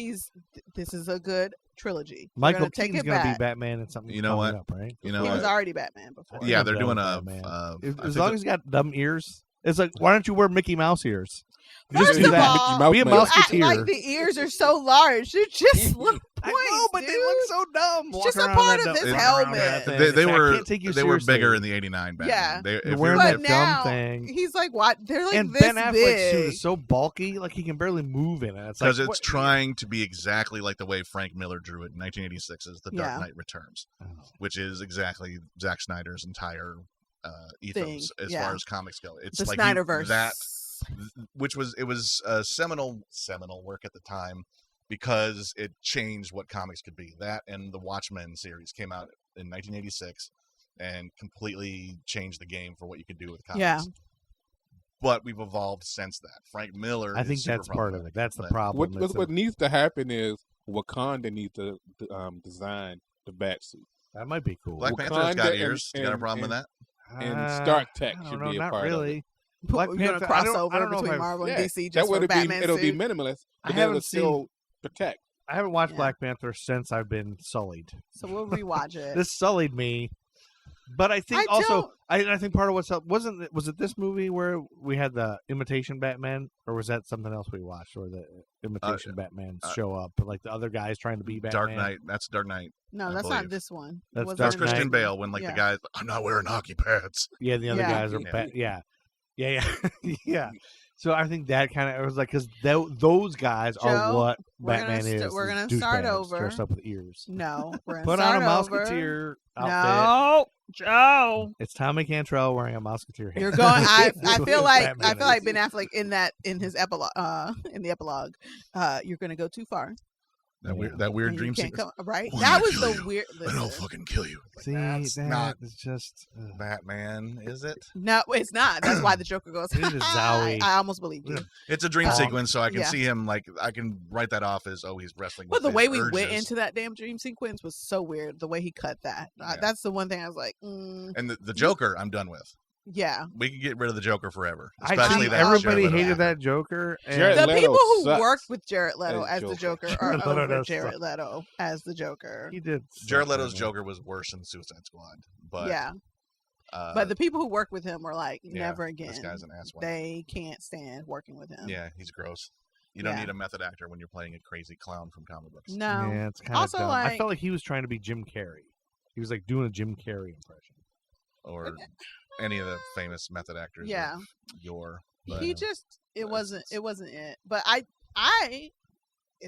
this is a good trilogy. We're Michael gonna take Keaton's it gonna back. be Batman and something. You know coming what? Up, right? You know He was what? already Batman before. Yeah, I'm they're done doing with a. Batman. I As think long that- as he's got dumb ears, it's like, why don't you wear Mickey Mouse ears? First Just do of that. all, Be a Mouse you Man. act musketeer. like the ears are so large. They're just little I points, know, but dude. they look so dumb. It's just walking a around part that of dumb- his walking around helmet. that thing. They It's like, I were can't take you they were seriously. bigger in the '89 Batman. Yeah. They, You're if wearing you're- But that dumb now thing. he's like, what? They're like And this Ben Affleck's suit big. is so bulky, like he can barely move in it. It's like because it's what- trying to be exactly like the way Frank Miller drew it in 1986's The Dark Yeah. Knight Returns, Oh. which is exactly Zack Snyder's entire ethos Thing, as yeah. far as comics go. It's The like Snyderverse. which was seminal work at the time because it changed what comics could be. That and the Watchmen series came out in 1986 and completely changed the game for what you could do with comics. Yeah. But we've evolved since that. Frank Miller. I is think super that's part of it. problematic, That's the but- problem. What needs to happen is Wakanda needs to design the bat suit. That might be cool. Black Panther's got Wakanda ears. You got a and- problem with that? and Stark Tech I should don't know, be a not part of really. it. Black We're Panther. gonna I don't crossover know if between I've- Marvel and Yeah, DC that just for would the be Batman it'll be suit. minimalist, I but then haven't it'll still protect. I haven't watched Yeah. Black Panther since I've been sullied. So we'll rewatch it. This sullied me. But I think I also, don't- I think part of what's up was it this movie where we had the imitation Batman, or was that something else we watched, where the imitation Batman show up, like the other guys trying to be Batman? Dark Knight. That's Dark Knight. No, I that's believe. not this one. That's Wasn't That's in Christian that Bale one. when Yeah. the guy's I'm not wearing hockey pads. Yeah, the other Yeah. guys are Yeah. yeah. yeah. So I think that kind of was like because those guys are Joe, what we're gonna Batman st- is. we're is gonna start douchebags over. dressed up with ears. No, we're gonna Put on start a over. musketeer outfit. No, Joe. It's Tommy Cantrell wearing a musketeer hat. You're going. I feel like Batman is. Ben Affleck in his epilogue. In the epilogue, you're gonna go too far. That weird And you dream can't sequence. come, right? When That I was kill the you, weird. I don't listen. fucking kill you. Like, See, that's that not is just. Batman, is it? No, it's not. That's why the Joker goes. It is Zowie. I almost believed you. It's a dream sequence, so I can yeah. see him like I can write that off as he's wrestling. But with the his way we went urges. into that damn dream sequence was so weird. The way he cut that. Yeah. That's the one thing I was like, and the Joker, I'm done with. yeah. We can get rid of the Joker forever, I especially see that everybody Jared Leto hated actor. that Joker. And Jared The Leto people who sucks worked with Jared Leto as as the Joker. Joker are Jared Leto over does Jared suck. Leto as the Joker. He did. Jared suck, Leto's man. Joker was worse than Suicide Squad, but Yeah. But the people who worked with him were like, yeah, never again. This guy's an asswipe. They can't stand working with him. Yeah, he's gross. You don't Yeah. need a method actor when you're playing a crazy clown from comic books. No. Yeah, it's kind of Also, dumb. I like- felt like he was trying to be Jim Carrey. He was like doing a Jim Carrey impression. Or any of the famous method actors. Yeah. of yore. But, He just it but wasn't it's- it. But I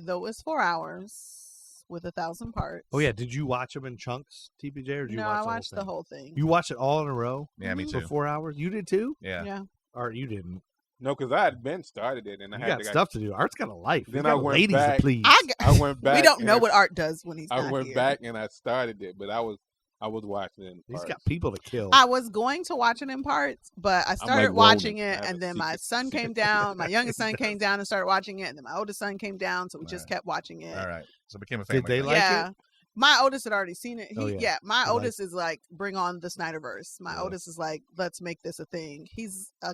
though it's 4 hours with 1,000 parts. Oh yeah, did you watch him in chunks, TPJ, or did you No, watch I the watched whole the thing? whole thing. You watched it all in a row yeah, me Mhm. too. for 4 hours. You did too, Yeah. Yeah. or you didn't? No, because I had been started it, and I You had got to stuff to do. Art's got a life. Then He's got I went ladies back. to please. I went back. We don't and know I- what Art does when he's I not went here. back and I started it, but I was watching it in He's parts. got people to kill. I was going to watch it in parts, but I started like watching Ronan. I it, have and a then my secret- son came down. My youngest son came down and started watching it, and then my oldest son came down, so we just Right. kept watching it. All right. So it became a family. Did they thing. like yeah. it? My oldest had already seen it. Oh, yeah. Yeah, my He oldest is like, bring on the Snyderverse. My oldest is like, let's make this a thing. He's a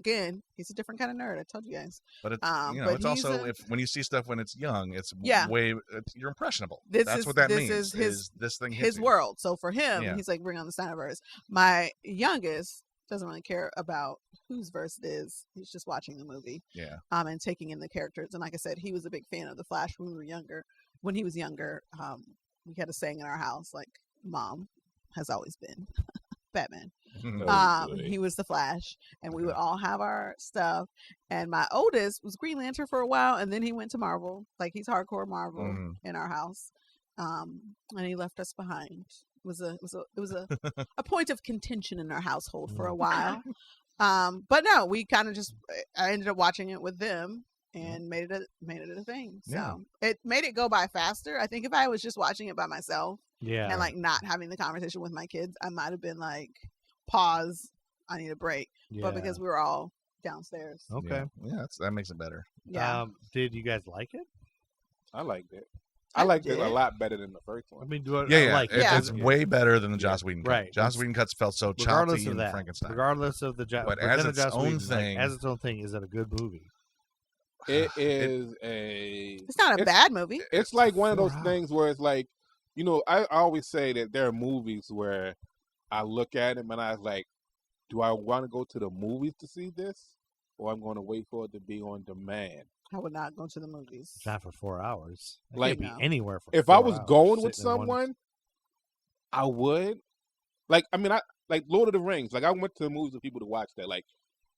different kind of nerd. I told you guys. But it's but it's also when you see stuff when it's young, it's Yeah. you're impressionable. That's what that this means. is his this thing hits his you. world. So for him, Yeah. he's like, bring on the Snyderverse. My youngest doesn't really care about whose verse it is. He's just watching the movie. Yeah. And taking in the characters. And like I said, he was a big fan of the Flash when we were younger. When he was younger, we had a saying in our house like, "Mom has always been Batman." He was the Flash, and we would all have our stuff. And my oldest was Green Lantern for a while, and then he went to Marvel. Like he's hardcore Marvel in our house, and he left us behind. It was a point of contention in our household for a while. But no, we kind of I ended up watching it with them. And made it a thing. So it made it go by faster. I think if I was just watching it by myself, and like not having the conversation with my kids, I might have been like, pause, I need a break. But because we were all downstairs. Okay. Yeah, that makes it better. Yeah. Did you guys like it? I liked it. I liked it a lot better than the first one. I mean, It's way better than the Joss Whedon cut. Right. Joss Whedon cuts felt so regardless choppy of and that, Frankenstein. Regardless of the but as its own thing, as its own thing, is it a good movie? It is a. It's not a bad movie. It's like one of those things where it's like, I always say that there are movies where I look at them and I was like, do I want to go to the movies to see this, or I'm going to wait for it to be on demand? I would not go to the movies. Not for 4 hours. It Like can't be anywhere for. If 4 I was hours, going with sitting in one- someone, I would. Like, I mean, I like Lord of the Rings. Like, I went to the movies with people to watch that. Like,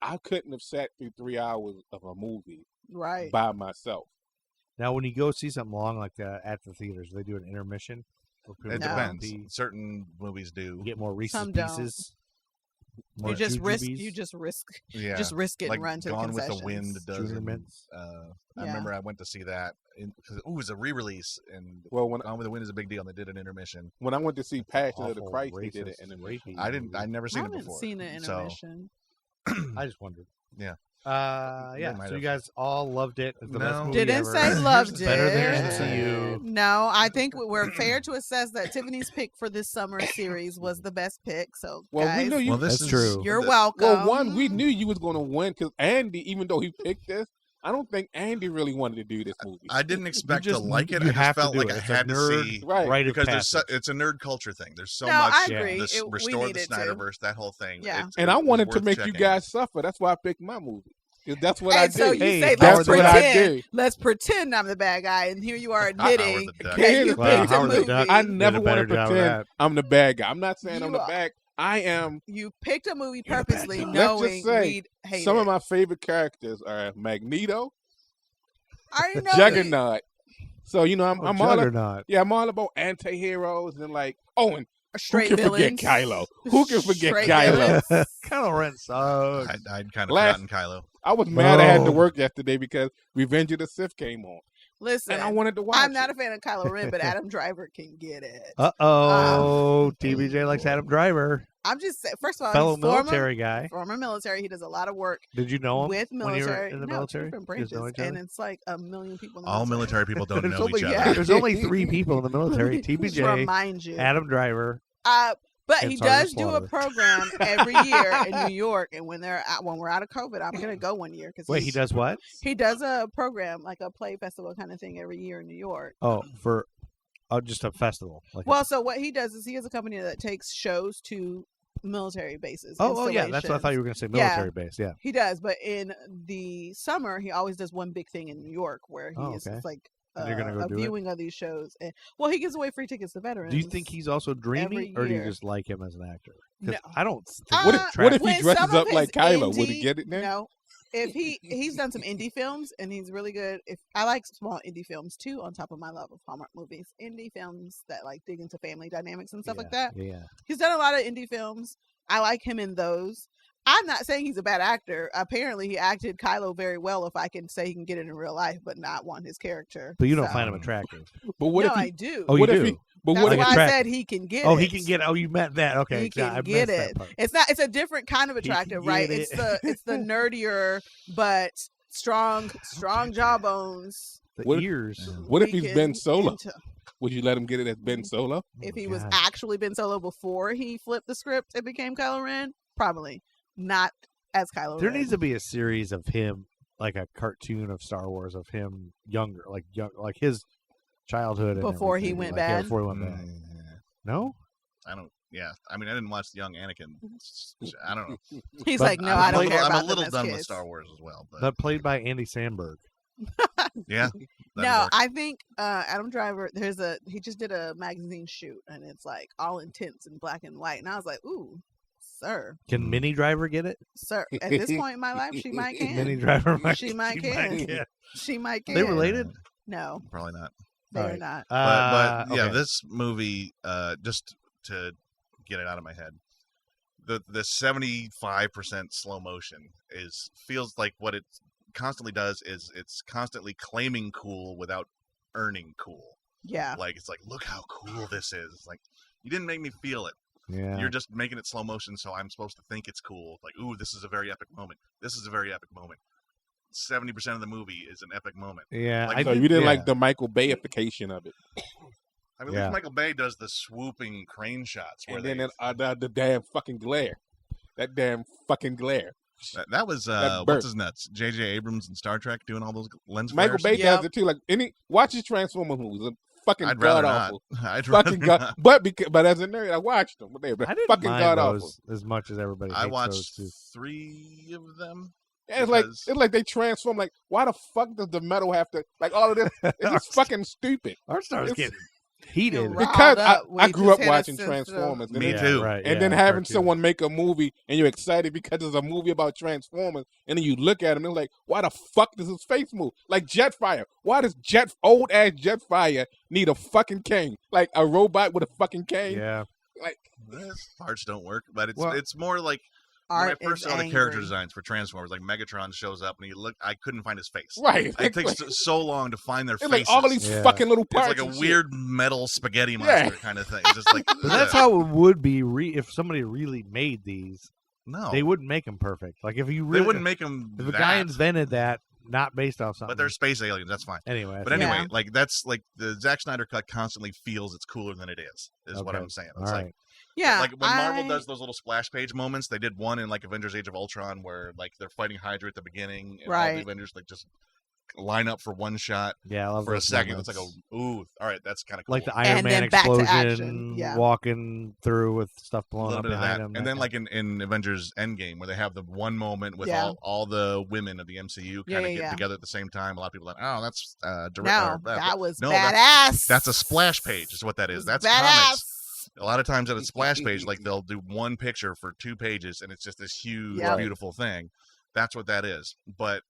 I couldn't have sat through 3 hours of a movie by myself. Now, when you go see something long like that at the theaters, they do an intermission. It depends. Certain movies do. You get more Reese's Some don't. Pieces. You just risk it like and run to Gone the with concessions. the Wind does. I remember I went to see that because it was a re-release, and Gone with the Wind is a big deal. And they did an intermission. When I went to see Passion of the Christ, they did it in intermission. I never seen it before. Seen an intermission. So, I just wondered. Yeah. So you guys all loved it. It's the best movie Didn't ever. say loved it. Better than MCU. No, I think we're fair to assess that Tiffany's pick for this summer series was the best pick. So, guys, we knew you. That's true. You're welcome. Well, one, we knew you was going to win because Andy, even though he picked this, I don't think Andy really wanted to do this movie. I didn't expect to like it. I just felt like I had to see because it's a nerd culture thing. There's so much. I agree. Restore the Snyderverse, that whole thing. Yeah. And I wanted to make you guys suffer. That's why I picked my movie. That's what I do. So you say, that's what I do. Let's pretend I'm the bad guy, and here you are admitting that you Well, picked a movie. I never want to pretend I'm the bad guy. I'm not saying I'm the bad. I am. You picked a movie purposely, knowing Let's just say we'd hate some it. of my favorite characters are Magneto, I know Juggernaut. So I'm all Juggernaut. I'm all about anti-heroes and like and straight who can villains. forget Kylo? Who can forget Straight Kylo? Kylo Ren sucks. I'd kind of forgotten Kylo. I was mad I had to work yesterday because Revenge of the Sith came on. Listen, and I wanted to watch I'm not a fan of Kylo Ren, but Adam Driver can get it. TBJ likes Adam Driver. I'm just saying, first of all, Fellow he's military guy. Former military. He does a lot of work. Did you know him with military? when you were in the military? Different branches, and it's like 1 million people in the All military people don't know each other. There's only 3 people in the military. TBJ, remind you. Adam Driver. But he does do a program every year in New York, and when we're out of COVID, I'm gonna go one year because he does what? He does a program like a play festival kind of thing every year in New York. Oh, for just a festival. So what he does is he has a company that takes shows to military bases. Oh yeah, that's what I thought you were gonna say. Military base, yeah. He does, but in the summer he always does one big thing in New York where he is like. You're gonna go a viewing of these shows, and he gives away free tickets to veterans. Do you think he's also dreamy, or do you just like him as an actor? No. I don't. Think what if he dresses up like Kylo? Would he get it now? No. If he's done some indie films and he's really good. If I like small indie films too, on top of my love of Hallmark movies, indie films that like dig into family dynamics and stuff like that. Yeah, he's done a lot of indie films. I like him in those. I'm not saying he's a bad actor. Apparently, he acted Kylo very well. If I can say he can get it in real life, but not want his character. But you don't find him attractive. But what if I do. Oh, you do. But that's what why if I said he can get it. Oh, he can get it. Oh, you meant that. Okay. He can get it. It's a different kind of attractive, right? It's the nerdier but strong jawbones. The ears. What if he's Ben Solo? would you let him get it as Ben Solo? If he was God. actually Ben Solo before he flipped the script and became Kylo Ren, probably not as Kylo There Ren. needs to be a series of him, like a cartoon of Star Wars of him younger, like his childhood and Before he everything. went Like, yeah, bad? before he went bad. No, I don't. Yeah, I mean, I didn't watch the young Anakin. I don't know. He's But like, no, I'm I a don't little, care I'm about a little them as done kids. with Star Wars as well, but but played by Andy Samberg. yeah. that'd No, work. I think Adam Driver. He just did a magazine shoot, and it's like all intense and black and white. And I was like, ooh, sir, Can Minnie Driver get it? sir. At this point in my life, she might can. Minnie Driver might. She might can. She might can. They related? No, Probably not. they're Alright. not. But yeah, okay. this movie, just to get it out of my head, the 75% slow motion feels like what it constantly does is it's constantly claiming cool without earning cool. Yeah. Like it's like, look how cool this is. It's like, you didn't make me feel it. Yeah. You're just making it slow motion, so I'm supposed to think it's cool. Like, ooh, this is a very epic moment. This is a very epic moment. 70% of the movie is an epic moment. Yeah. Like, So you didn't yeah. like the Michael Bayification of it, I mean, at Yeah. least Michael Bay does the swooping crane shots. Where and then they, the damn fucking glare, that damn fucking glare. that was that what's burst. his nuts? J.J. Abrams and Star Trek doing all those lens Michael flares. Bay Yep. does it too. Like watch his Transformers movies. They're fucking I'd rather god not. awful. I'd rather Fucking not. god. But as a nerd, I watched them. They're I didn't fucking mind god those awful. as much as everybody. I hates watched those too. 3 of them. And because- it's like they transform. Like, why the fuck does the metal have to? Like all of this, it's just fucking stupid. Artstar's It's- getting heated. Right. Because up. I We grew just up hit a watching sense of- Transformers. And Me then, too. Right, and yeah, then having cartoon. someone make a movie and you're excited because there's a movie about Transformers, and then you look at him and like, why the fuck does his face move? Like Jetfire. Why does old ass Jetfire need a fucking cane? Like a robot with a fucking cane? Yeah. Like Parts don't work, but it's Well- it's more like when Art I first is saw the character angry. designs for Transformers, like Megatron shows up and I couldn't find his face. right. It takes so long to find their It's faces. like all of these Yeah. fucking little It's parts. like a and shit. weird metal spaghetti Yeah. monster kind of thing. It's just like But that's how it would be if somebody really made these. no, They wouldn't make them perfect. Like if you really, they wouldn't make them. if a guy invented that, not based off something. but they're space aliens. That's fine. anyway. But that's- anyway, Yeah. like that's like the Zack Snyder cut constantly feels it's cooler than it is what Okay. I'm saying. all It's right. like Yeah. like when Marvel I- does those little splash page moments, they did one in like Avengers Age of Ultron where like they're fighting Hydra at the beginning and all Right. the Avengers like just line up for one shot Yeah, I love for a those second. moments. It's like all right, that's kind of cool. like the Iron And Man then back to explosion, action, yeah. walking through with stuff a blowing little up bit of behind that. him, And then like in Avengers Endgame where they have the one moment with Yeah. all the women of the MCU Yeah, kind of yeah, get yeah. together at the same time. A lot of people are like, oh, that's No, that was no, badass. That's a splash page is what that is. That's badass. comics. A lot of times at a splash page, like they'll do one picture for 2 pages and it's just this huge, Yep. beautiful thing. That's what that is. But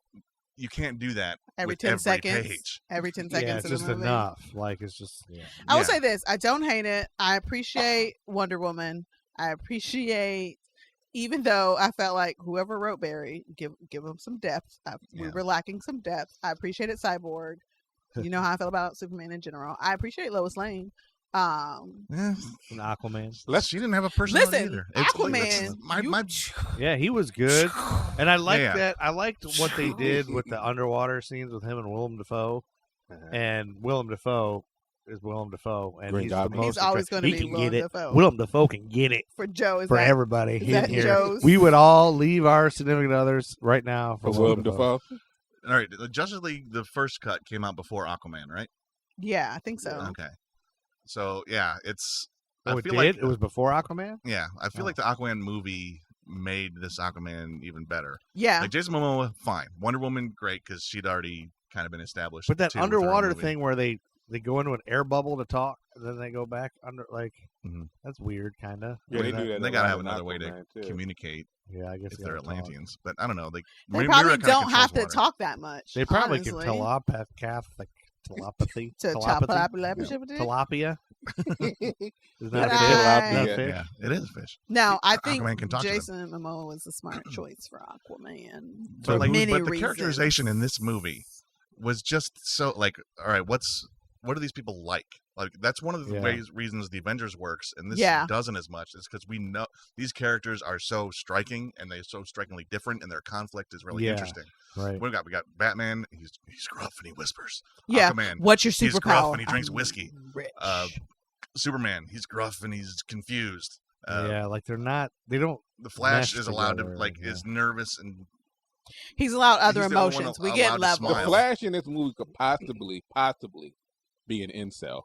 you can't do that Every with 10 every seconds. page. Every 10 seconds. yeah, it's in the just movie. enough. Like it's just yeah. I will Yeah. say this: I don't hate it. I appreciate Wonder Woman. I appreciate, even though I felt like whoever wrote Barry, give him some depth. We Yeah. were lacking some depth. I appreciated Cyborg. You know how I feel about Superman in general. I appreciate Lois Lane. Yeah. An Aquaman. She didn't have a personality Listen, either. It's like, Aquaman. my Yeah, he was good, and I liked Yeah. that. I liked what they did with the underwater scenes with him and Willem Dafoe. And Willem Dafoe is Willem Dafoe, and Green he's the Goblin. most He's always attract- going to he be can Willem get it. Dafoe. Willem Dafoe can get it For Joe, is for that everybody is in that here. Joe's? We would all leave our significant others right now For for Willem Dafoe. all right. The Justice League, the first cut came out before Aquaman, right? Yeah, I think so. Okay. So yeah, it's. Oh, I it feel did. like It was before Aquaman. yeah. I feel Oh. like the Aquaman movie made this Aquaman even better. Yeah, Like Jason Momoa, fine. Wonder Woman, great because she'd already kind of been established. But that too with her own underwater movie. thing where they go into an air bubble to talk, and then they go back under. Like Mhm. that's weird, kind of. Yeah, they do that. They a gotta lot have in another way to Aquaman, too. communicate Yeah, I guess if you they're gotta talk. Atlanteans. But I don't know. Like they Mira probably kinda don't have to controls water. talk that much. They probably honestly. can telepathy. to Tilapia. Is But that I- fish? Not Yeah. fish? Yeah, it is a fish. Now, I think Aquaman can talk to them. Jason Momoa was a smart choice for Aquaman. But like, many but the reasons. characterization in this movie was just so like, all right, what's what do these people like? Like that's one of the reasons the Avengers works, and this doesn't as much. Is because we know these characters are so striking, and they're so strikingly different, and their conflict is really interesting. Right. We got Batman. He's gruff and he whispers. Yeah. Aquaman. What's your superpower? He's gruff and he drinks whiskey. Rich. Superman. He's gruff and he's confused. Like they're not. They don't. The Flash is allowed to together, is nervous and. He's allowed other He's the only emotions. one We get allowed to levels. smile. The Flash in this movie could possibly be an incel.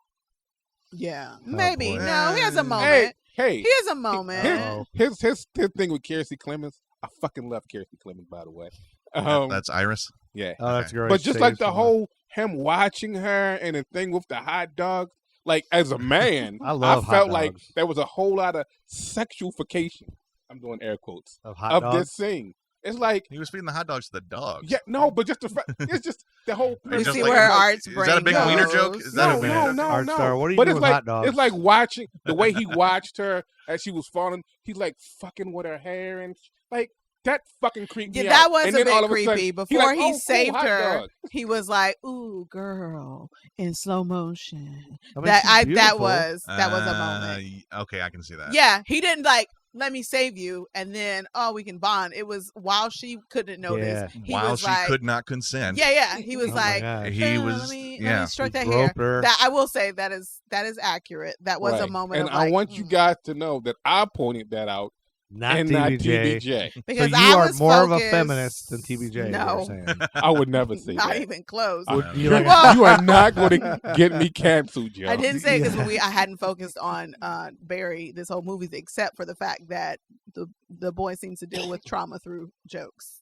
Yeah, maybe. boy. No, he has a moment. Hey, He has a moment. his thing with Kiersey Clemens. I fucking love Kiersey Clemens, by the way. That's Iris. Yeah. Oh, that's great. But just like the whole him watching her and the thing with the hot dog, like as a man, I love hot felt like dogs. there was a whole lot of sexualification. I'm doing air quotes of hot of dogs. this scene. It's like He was feeding the hot dogs to the dogs. yeah, no, but just the it's just the whole. You Just see like- where like- Art's is brain that a big goes. wiener joke? Is that a big no. Artstar, what do you But do it's with like hot dogs? it's like watching the way he watched her as she was falling. He's like fucking with her hair and like that fucking creeped me Yeah, out. that was And a then all bit of a sudden, creepy. he Before like, he "Oh, cool, saved hot her, dog." he was like, "Ooh, girl," in slow motion. I mean, that she's that beautiful. was a moment. Okay, I can see that. Yeah, he didn't like let me save you, and then we can bond. It was while she couldn't notice. Yeah. He While was she like, could not consent. Yeah. He was Oh my like, gosh. He "Oh, was- let me yeah. stroke He that hair." groped her. That I will say that is accurate. That was a Right. moment And of I like, want you guys to know that I pointed that out not and TBJ. not TBJ. because so you I are was more of a focused- feminist than TBJ. No, You're saying. I would never say not that. even close. I Would know. you like- Well- You are not going to get me canceled, Joe. I didn't say because Yeah. I hadn't focused on Barry this whole movie, except for the fact that the boy seems to deal with trauma through jokes.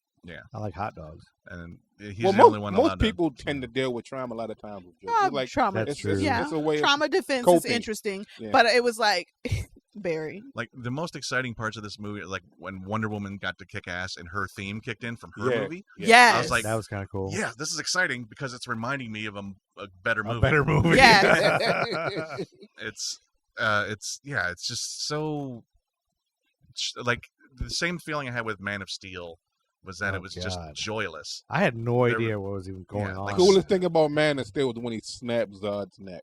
I like hot dogs. And he's Well, the only one most allowed people to. tend to deal with trauma a lot of times. With jokes. No, It's like trauma. That's true. Yeah, it's a way of trauma defense coping. is interesting, Yeah. but it was like Barry. Like the most exciting parts of this movie, like when Wonder Woman got to kick ass and her theme kicked in from her Yeah. movie. Yes. I was like, That was kind of cool. yeah, this is exciting because it's reminding me of a better movie. A better movie. Yes. It's just so like the same feeling I had with Man of Steel was that Oh, it was just God. joyless. I had no There idea what was even going yeah, on. like, coolest thing about Man of Steel was when he snapped Zod's neck.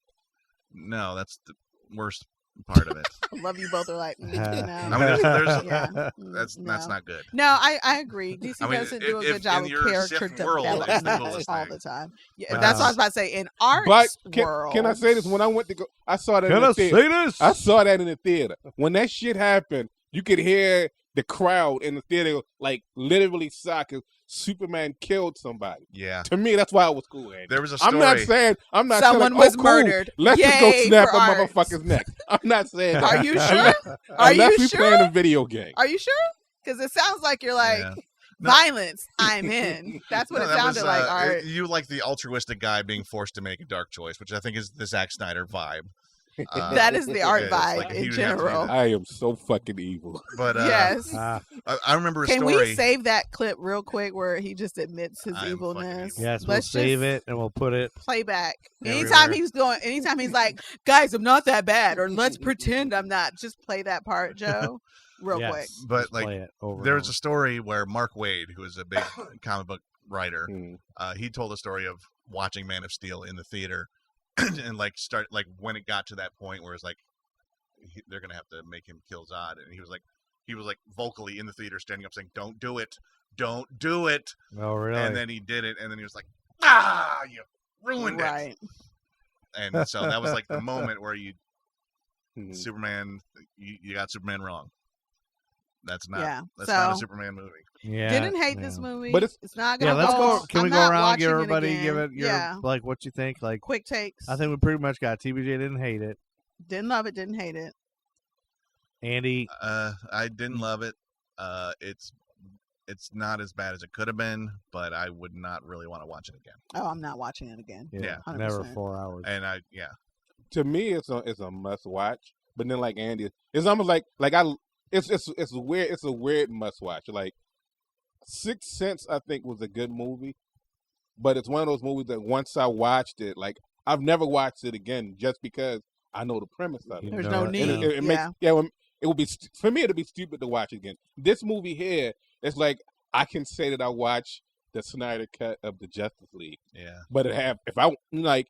No, that's the worst part of it. I love you both are like, no. I mean, there's Yeah. that's No. not good. No, I agree. DC I mean, doesn't do a if good job in of your character Sith world, it's the development coolest all thing. the time. Yeah, But that's what I was about to say. In Art's But world, can I say this? When I went to go, I saw that Can in I the say theater. this? I saw that in the theater. When that shit happened, you could hear the crowd in the theater like literally shocked 'cause Superman killed somebody. Yeah. To me, that's why it was cool. Andy. There was a I'm not story- saying Someone saying, was cool, murdered. Let's just go Yay snap a for Art. motherfucker's neck. I'm not saying that. Are you sure? Are Unless you we sure? playing a video game. Are you sure? Because it sounds like you're like Yeah. No. violence. I'm in. That's what No, it that sounded was, like. Art. You like the altruistic guy being forced to make a dark choice, which I think is the Zack Snyder vibe. That is the Art it's vibe like, he in would have to do general. that. I am so fucking evil. But Yes. I remember a Can story. we save that clip real quick where he just admits his I am fucking evilness? evil. Yes, we'll Let's save just it and we'll put it. play back. Everywhere. Anytime he's like, guys, I'm not that bad, or let's pretend I'm not. Just play that part, Joe, real Yes. quick. But Just like, play it over there and was a story where Mark Waid, who is a big comic book writer, Mm. he told a story of watching Man of Steel in the theater, and like when it got to that point where it's like they're gonna have to make him kill Zod, and he was like vocally in the theater standing up saying, "Don't do it, don't do it," over. Oh, really? and then he did it, and then he was like, "Ah, you ruined it," Right. and so that was like the moment where Mhm. Superman, you got Superman wrong. That's not. Yeah, That's not a so- Superman movie. yeah, Didn't hate yeah. this movie. But it's not Yeah, gonna let's go. go. Can I'm we go not around, give watching everybody, again. give it your yeah. like what you think? Like, Quick takes. I think we pretty much got TBJ didn't hate it. Didn't love it. Didn't hate it. Andy, I didn't love it. It's not as bad as it could have been, but I would not really want to watch it again. Oh, I'm not watching it again. Yeah. never 100%. 4 hours. And To me, it's a must watch. But then, like Andy, it's almost like it's weird. It's a weird must watch. Like Sixth Sense, I think was a good movie, but it's one of those movies that once I watched it, like I've never watched it again just because I know the premise of it. There's No, no it- need. It makes it would be for me. It'd be stupid to watch it again. This movie here, it's like I can say that I watched the Snyder cut of the Justice League, yeah. but if I like,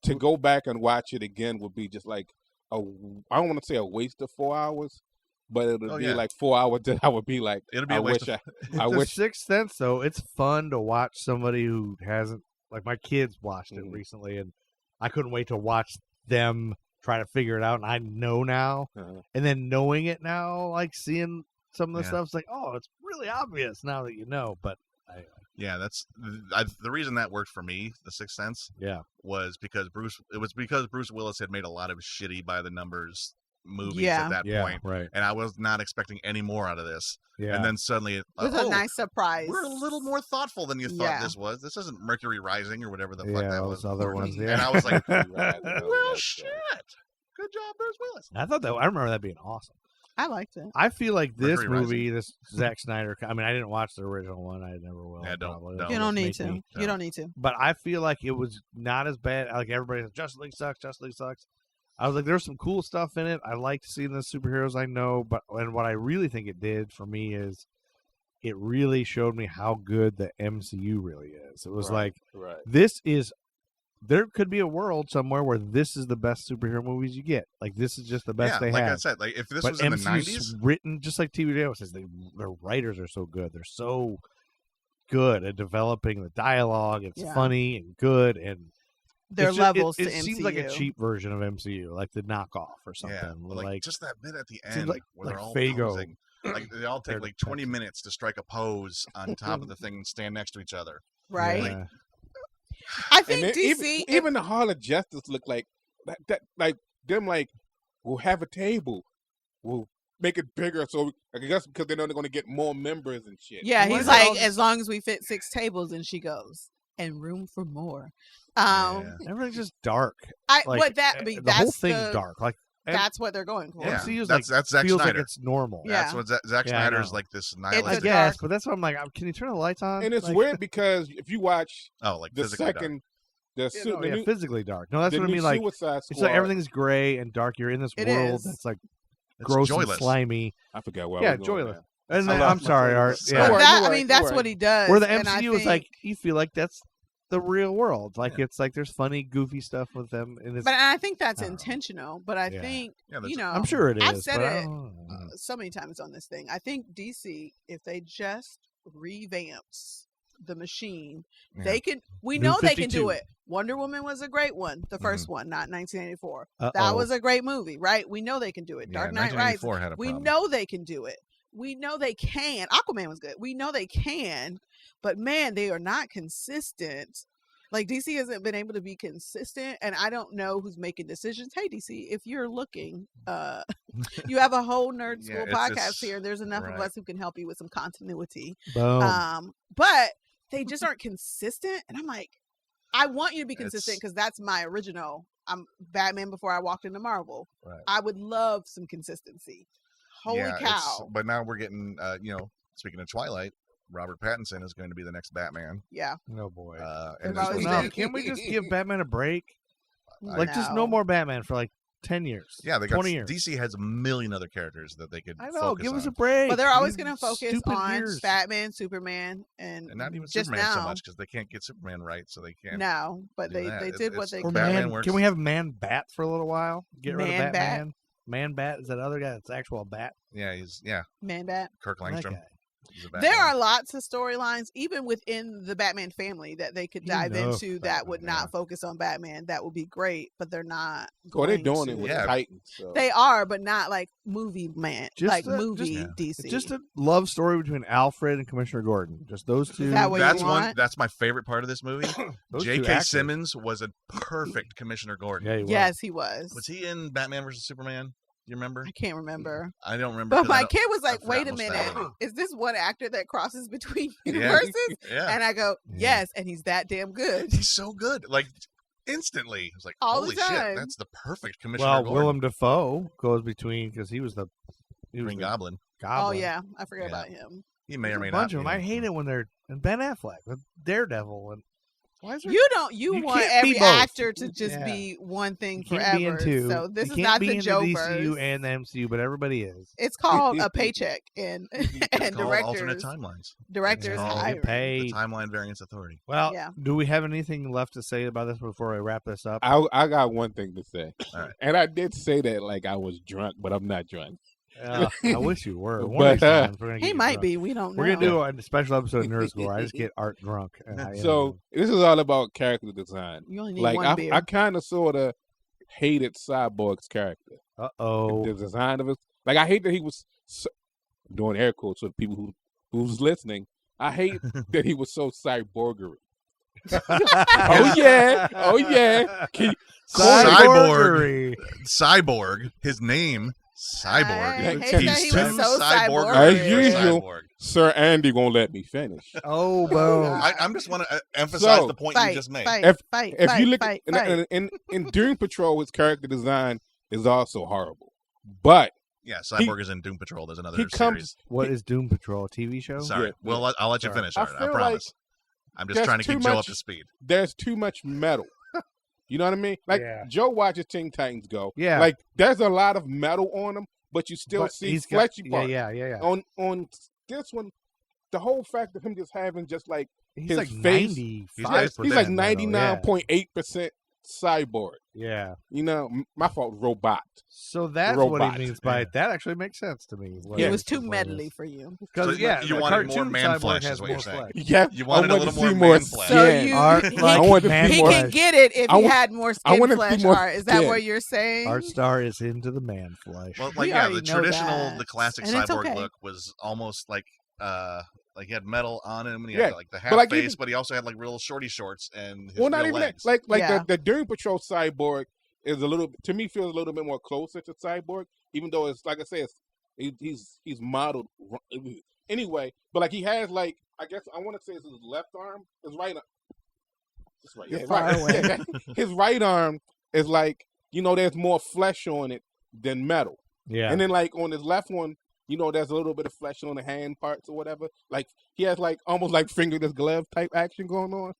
to go back and watch it again would be just like I don't want to say a waste of 4 hours, but it would be like 4 hours that I would be like, It'll be a waste of... I The wish. Sixth Sense, though, it's fun to watch somebody who hasn't, like my kids watched it recently, and I couldn't wait to watch them try to figure it out, and I know now, and then knowing it now, like seeing some of the stuff's like, oh, it's really obvious now that you know, but Yeah, that's the reason that worked for me. The Sixth Sense, was because Bruce Willis had made a lot of shitty by the numbers movies at that point, right? And I was not expecting any more out of this. Yeah. And then suddenly, it was a nice surprise. We're a little more thoughtful than you thought this was. This isn't Mercury Rising or whatever the fuck that was. Other ones, And I was like, well, shit. Good job, Bruce Willis. I remember that being awesome. I liked it. I feel like this Mercury movie, this Zack Snyder. I mean, I didn't watch the original one. I never will. Yeah, don't. You don't need to. You don't need to. But I feel like it was not as bad. Like everybody says, Justice League sucks. Justice League sucks. I was like, there's some cool stuff in it. I liked seeing the superheroes I know, and what I really think it did for me is it really showed me how good the MCU really is. It was there could be a world somewhere where this is the best superhero movies you get. Like this is just the best they have. Like I said, like if this was in the 90s, written just like TV shows says, their writers are so good. They're so good at developing the dialogue. It's funny and good, and their levels to it MCU. Seems like a cheap version of MCU, like the knockoff or something. Yeah, like just that bit at the end where they're all Fago. posing. Like they all take like 20 minutes to strike a pose on top of the thing and stand next to each other. Right. Yeah. I think DC even the Hall of Justice look like that like them like we'll have a table, we'll make it bigger, so I guess because they know they're going to get more members and shit. Yeah, he's like, as long as we fit 6 tables, and she goes, and room for more. Everything's just dark. The whole thing's dark. Like that's what they're going for. Yeah, MCU's that's Zack feels Snyder. like it's normal. That's what Zack Snyder's like. This nihilistic. I guess, but that's what I'm like. Can you turn the lights on? And it's weird because if you watch the second, dark. physically dark. No, that's what I mean. Like it's like everything's gray and dark. You're in this world that's like gross and slimy. I forgot what. Yeah, joyless. And I'm sorry, Art. Yeah. But that's what he does. Where the MCU is like, you feel like that's the real world. Like it's like there's funny, goofy stuff with them. But I think that's intentional. But I think I'm sure it is. I've said it so many times on this thing. I think DC, if they just revamps the machine, they can. We know they can do it. Wonder Woman was a great one, the first one, not 1984. That was a great movie, right? We know they can do it. Dark Knight Rises. We know they can do it. We know they can. Aquaman was good. We know they can, but man, they are not consistent. Like DC hasn't been able to be consistent, and I don't know who's making decisions. Hey, DC, if you're looking, you have a whole Nerd School podcast here. There's enough of us who can help you with some continuity. Boom. But they just aren't consistent, and I'm like, I want you to be consistent because that's my original. I'm Batman before I walked into Marvel. Right. I would love some consistency. Holy cow. But now we're getting, speaking of Twilight, Robert Pattinson is going to be the next Batman. Yeah. Oh, boy. Can't we just give Batman a break? Just no more Batman for like 10 years. Yeah, they 20 years. DC has a million other characters that they could give us on. a break. But they're always going to focus on Batman, Superman, and not even just Superman now. so much because they can't get Superman right, so they can't. No, but they did what they could. Can we have Man Bat for a little while? Get rid of Man Batman. Bat? Man Bat is that other guy that's actual bat? Yeah, Man Bat. Kirk Langstrom. There are lots of storylines, even within the Batman family, that they could dive into that would not focus on Batman. That would be great, but they're not. Well, they're doing it with Titans. So. They are, but not like movie DC. Just a love story between Alfred and Commissioner Gordon. Just those two. That's my favorite part of this movie. J.K. Simmons was a perfect Commissioner Gordon. Yeah, he was. Yes, he was. Was he in Batman vs Superman? You remember? I can't remember. I don't remember. But my kid was like, wait a minute. Is this one actor that crosses between universes? Yeah. And I go, yes. And he's that damn good. He's so good. Like, instantly. I was like, holy shit, that's the perfect Commissioner Gordon. Willem Dafoe goes between, because he was the Green Goblin. Oh, yeah. I forgot about him. He may or may a not. Bunch of them. I hate it when they're, and Ben Affleck with Daredevil. And Why is there? You don't. You You want can't be every both. actor to just Yeah. be one thing You can't be in forever. two. So this You is can't not be the in Joe the verse. DCU and the MCU, but everybody is. It's called a paycheck, and It's and called alternate directors timelines. directors called hiring. The Paid. Timeline Variance Authority. Well, Yeah. do we have anything left to say about this before I wrap this up? I got one thing to say, All right. and I did say that like I was drunk, but I'm not drunk. I wish you were. One But, of these times we're gonna get He you might drunk. be. We don't know. We're gonna do a special episode of Nerd School where I just get Art drunk. And So this is all about character design. You only need Like one beer. I kind of sort of hated Cyborg's character. oh, The design of it. Like I hate that he was I'm doing air quotes for the people who's listening. I hate that he was so cyborgery. Oh yeah. Cyborg. Cyborg. His name, Cyborg. I hate that He's he too was so cyborg. As cyborg. usual. Cyborg. Sir Andy won't let me finish. Oh, boom. I'm just want to emphasize So, the point Fight, you just made. fight, If- fight, If fight, you look fight, at fight. in Doom Patrol, his character design is also horrible. But Yeah, Cyborg is in Doom Patrol. There's another he comes. series. What is Doom Patrol? A TV show? Sorry. Yeah. Well, I'll let you Sorry. finish. I Art, I feel promise. I'm just there's trying to too keep Joe much- up to speed. There's too much metal. You know what I mean? Like Yeah. Joe watches Teen Titans Go. Yeah. Like there's a lot of metal on him, but you still But see he's got- fleshy parts. Yeah. On this one, the whole fact of him just having just like He's his like face- 95%. he's like metal, 99.8% cyborg. Yeah. You know, my fault, robot. So that's what Robot. he means by Yeah. it. That actually makes sense to me. He was too medley for you. Because So yeah, you the wanted more cartoon man Cyborg flesh, has is what more you're saying. flesh. Yeah, You wanted I a wanted little to more see more man flesh. So skin. you, Art he, like I wanted to man see he more- can get it if I he want- had more I skin wanted to flesh. see more Art. Is that skin. what you're saying? Artstar is into the man flesh. Well, We like yeah, already the know traditional, that. the classic And it's cyborg okay. look was almost like he had metal on him, and he Yeah, had like the half but like face, even- but he also had like real shorty shorts and his Well, not real even legs. that. Like Yeah. the Doom Patrol cyborg is a little, to me, feels a little bit more closer to cyborg, even though it's like I say, he's modeled anyway. But like he has like, I guess I want to say it's his left arm, his right arm. It's right, You're far away. Yeah, his right arm is like, there's more flesh on it than metal. Yeah. And then like on his left one, there's a little bit of flesh on the hand parts or whatever. Like he has like almost like fingerless glove type action going on.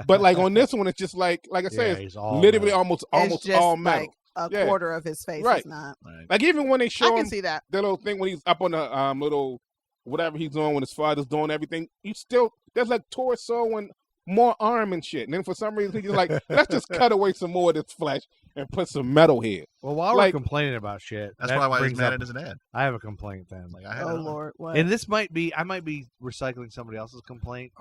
But like on this one, it's just like I say, it's he's all literally metal. almost It's just all metal. like a Yeah. quarter of his face Right. is not. Right. Like even when they I show can him see that. that little thing when he's up on the little whatever he's on when his father's doing everything, there's like torso and more arm and shit. And then for some reason he's like, let's just cut away some more of this flesh and put some metal here. Well, while like- we're complaining about shit, That's that why he's brings mad up- at his dad. I have a complaint then. Like I had Oh it on. Lord, what? And this might be, I might be recycling somebody else's complaint.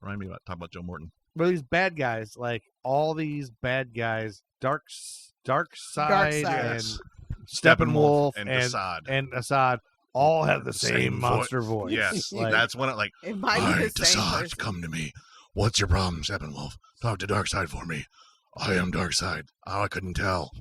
Remind me about talk about Joe Morton. But these bad guys, like all these bad guys, Dark Side, Darkseid. and Yes. Steppenwolf and and Assad. and Assad all have the same Same monster voice. Yes, Like, that's when it like. It might be the same person. come to me. What's your problem, Steppenwolf? Talk to Darkseid for me. I am Darkseid. Oh, I couldn't tell.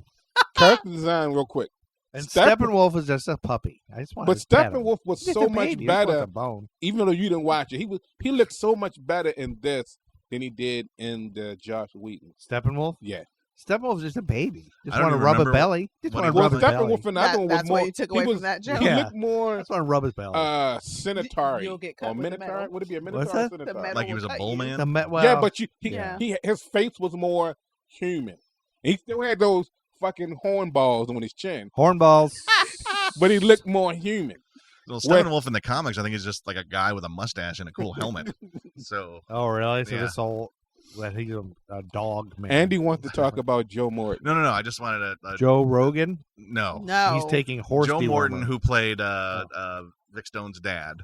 Character design real quick. and Steppen- Steppenwolf is just a puppy. I just want But to pet him. Steppenwolf was He's so a much baby. He just wants better, a bone. even though you didn't watch it. He looked so much better in this than he did in the Josh Whedon. Steppenwolf? Yeah. Steppenwolf's just a baby. Just I don't want to even rub a remember belly. Just what want he to Well, rub a belly. Steppenwolf in the other one was That's more. why you took he away was, from that joke. He Yeah. looked more Just want to rub his belly. Centauri You'll get cut or with the Minotaur. metal. Would it be a Minotaur What's or that? Centaur? The metal Like he will was a cut bull you. man. Well, Yeah, but Yeah. his face was more human. He still had those fucking hornballs on his chin, hornballs. but he looked more human. Well, Where- Steppenwolf in the comics, I think he's just like a guy with a mustache and a cool helmet. So Oh, really? So Yeah. this whole that he's a dog man. Andy wants to talk about Joe Morton. no. I just wanted to Joe Rogan. no. No. He's taking horse. Joe Morton, dewormer. who played Vic Stone's dad,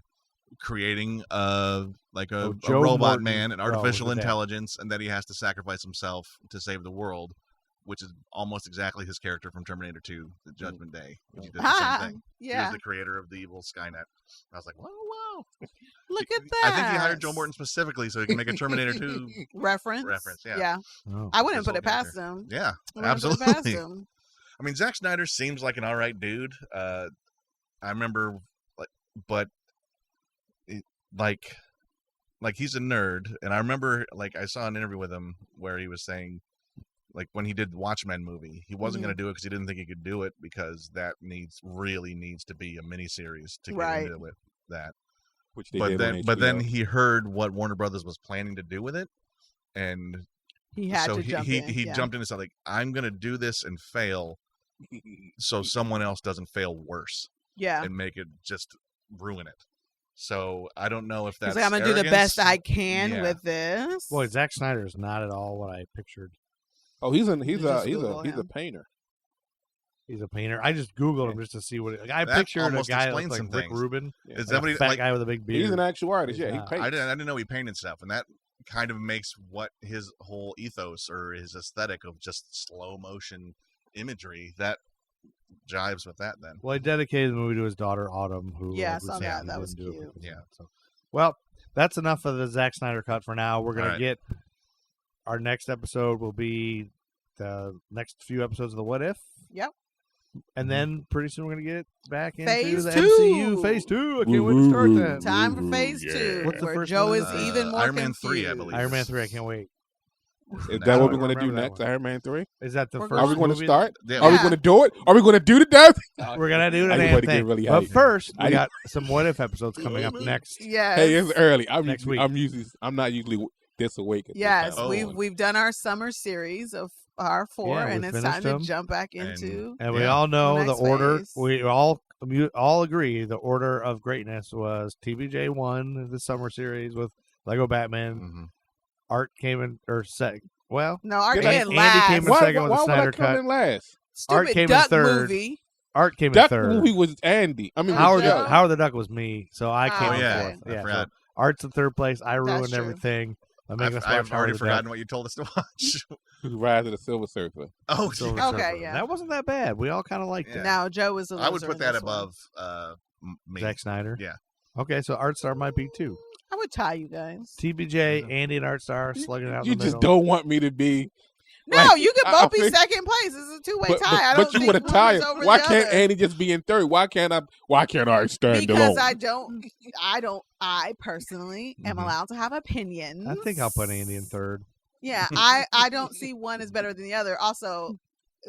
creating a Joe robot Morton. man, an Oh, artificial the dad. intelligence, and that he has to sacrifice himself to save the world, which is almost exactly his character from Terminator 2, The Judgment Day, which he did the Ah, same thing. He yeah. was the creator of the evil Skynet. I was like, wow. Look at that. I think he hired Joe Morton specifically so he can make a Terminator 2 reference. yeah. Oh. I wouldn't His put it whole past character. him. Yeah, I wouldn't put it past absolutely. him. I mean, Zack Snyder seems like an all right dude. I remember, but he's a nerd, and I remember I saw an interview with him where he was saying, when he did the Watchmen movie, he wasn't going to do it because he didn't think he could do it because that really needs to be a miniseries to get Right. into it. That, Which they but did then on but then HBO. he heard what Warner Brothers was planning to do with it, and He had so to jump in. he yeah. jumped into something. I'm gonna do this and fail, so someone else doesn't fail worse Yeah. and make it just ruin it. So I don't know if He's that's like, I'm gonna do the arrogance. best I can Yeah. with this. Boy, Zack Snyder is not at all what I pictured. Oh, he's just Google a him. painter. He's a painter. I just Googled him just to see what it, like, I That pictured a almost guy that explains looked like some Rick things. Rubin. Is Like somebody a fat like guy with a big beard. He's an actual artist. He's Yeah, he not. paints. I didn't know he painted stuff, and that kind of makes what his whole ethos or his aesthetic of just slow motion imagery that jives with that. Then Well, he dedicated the movie to his daughter Autumn, who Yeah, I was saw sad that. he That didn't was do it cute. with his Yeah. son. So, well, that's enough of the Zack Snyder cut for now. We're gonna All right. get our next episode will be the next few episodes of the What If. Yep. And then pretty soon we're gonna get back into Phase the 2. MCU Phase 2. I can't wait to start that. Time for phase 2, What's the where first Joe one? is even more Iron Man 3, I confused. believe. Iron Man 3. I can't wait. Is I that don't what we're going to do remember that next? one. Iron Man 3? Is that the We're first? Are we going to movie? start? Yeah, Are we Yeah. going to do it? Are we going to do the death? We're gonna do the I damn wanna get thing. really But hyped. first, we I- got some What If episodes coming up next. Yes. Hey, it's early. I'm Next usually, week. I'm not usually this awake. At this Yes, time. Oh. we've done our summer series of our 4, Yeah, and we it's time finished to them. jump back into. And we Yeah. all know The the next order. phase. We all agree the order of greatness was TVJ 1, the summer series with Lego Batman. Mhm. Art came in or sec. Well, No, Art Did came Andy last. came in Why, second with the why would I Snyder come cut. in last? Art Stupid came in duck third. movie. Art came in That third. movie was Andy. I mean, Howard Joe? Howard the Duck was me, so I came Oh, in yeah. fourth. I Yeah, so forgot. Art's in third place. I ruined true. everything. by making us watch I've already Howard the forgotten Duck. what you told us to watch. Rise of the Silver Surfer. Oh, Silver Okay, Surfer. yeah. That wasn't that bad. We all kind of liked Yeah. it. Now Joe is a loser I would put in that this one. above me. Zack Snyder. Yeah. Okay, so Artstar might be 2. I would tie you guys. TBJ, Andy, and Artstar slugging it out You in the just middle. don't want me to be. No, Like, you could I both be think- second place. It's a two-way But, tie. I but don't you think want to one tie is it. over Why the can't other. Andy just be in third? Why can't I stand Because alone? I personally am Mhm. allowed to have opinions. I think I'll put Andy in third. Yeah, I don't see one as better than the other. Also,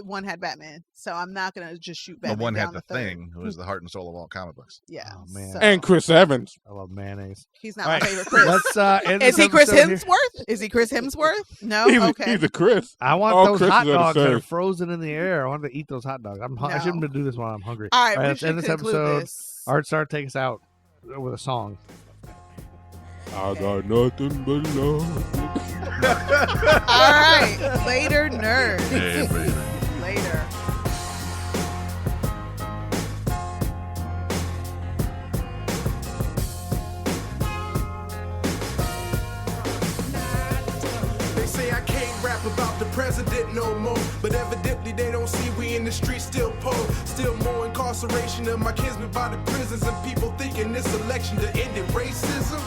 one had Batman, so I'm not gonna just shoot The Batman. one down had the third. thing, who is the heart and soul of all comic books. Yeah, Oh, man. so And Chris Evans. I love mayonnaise. he's not All my right, favorite Chris. Let's end Is this he Chris episode here. Hemsworth? Is he Chris Hemsworth? No. Okay. He's a Chris. I want All those Chris's hot are the dogs that are same. frozen in the air. I want to eat those hot dogs. I shouldn't No. do this while I'm hungry. All right, we let's should end this conclude episode. this. Artstar, take us out with a song. I got nothing but love. All right, later, nerds. Yeah, baby. Later. They say I can't rap about the president no more, but evidently they don't see we in the streets still poor. Still more incarceration of my kinsmen by the prisons, and people thinking this election to end in racism.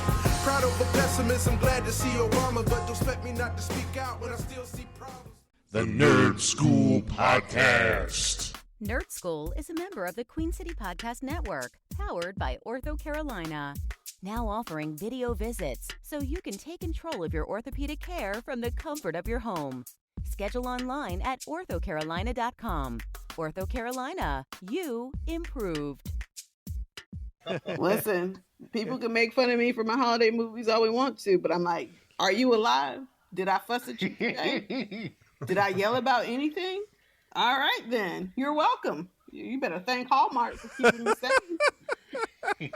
Proud over pessimism, glad to see Obama, but don't expect me not to speak out when I still see problems. The Nerd School Podcast. Nerd School is a member of the Queen City Podcast Network, powered by Ortho Carolina. Now offering video visits so you can take control of your orthopedic care from the comfort of your home. Schedule online at orthocarolina.com. Ortho Carolina, you improved. Listen, people can make fun of me for my holiday movies all we want to, but I'm like, are you alive? Did I fuss at you today? Did I yell about anything? All right, then. You're welcome. You better thank Hallmark for keeping me safe.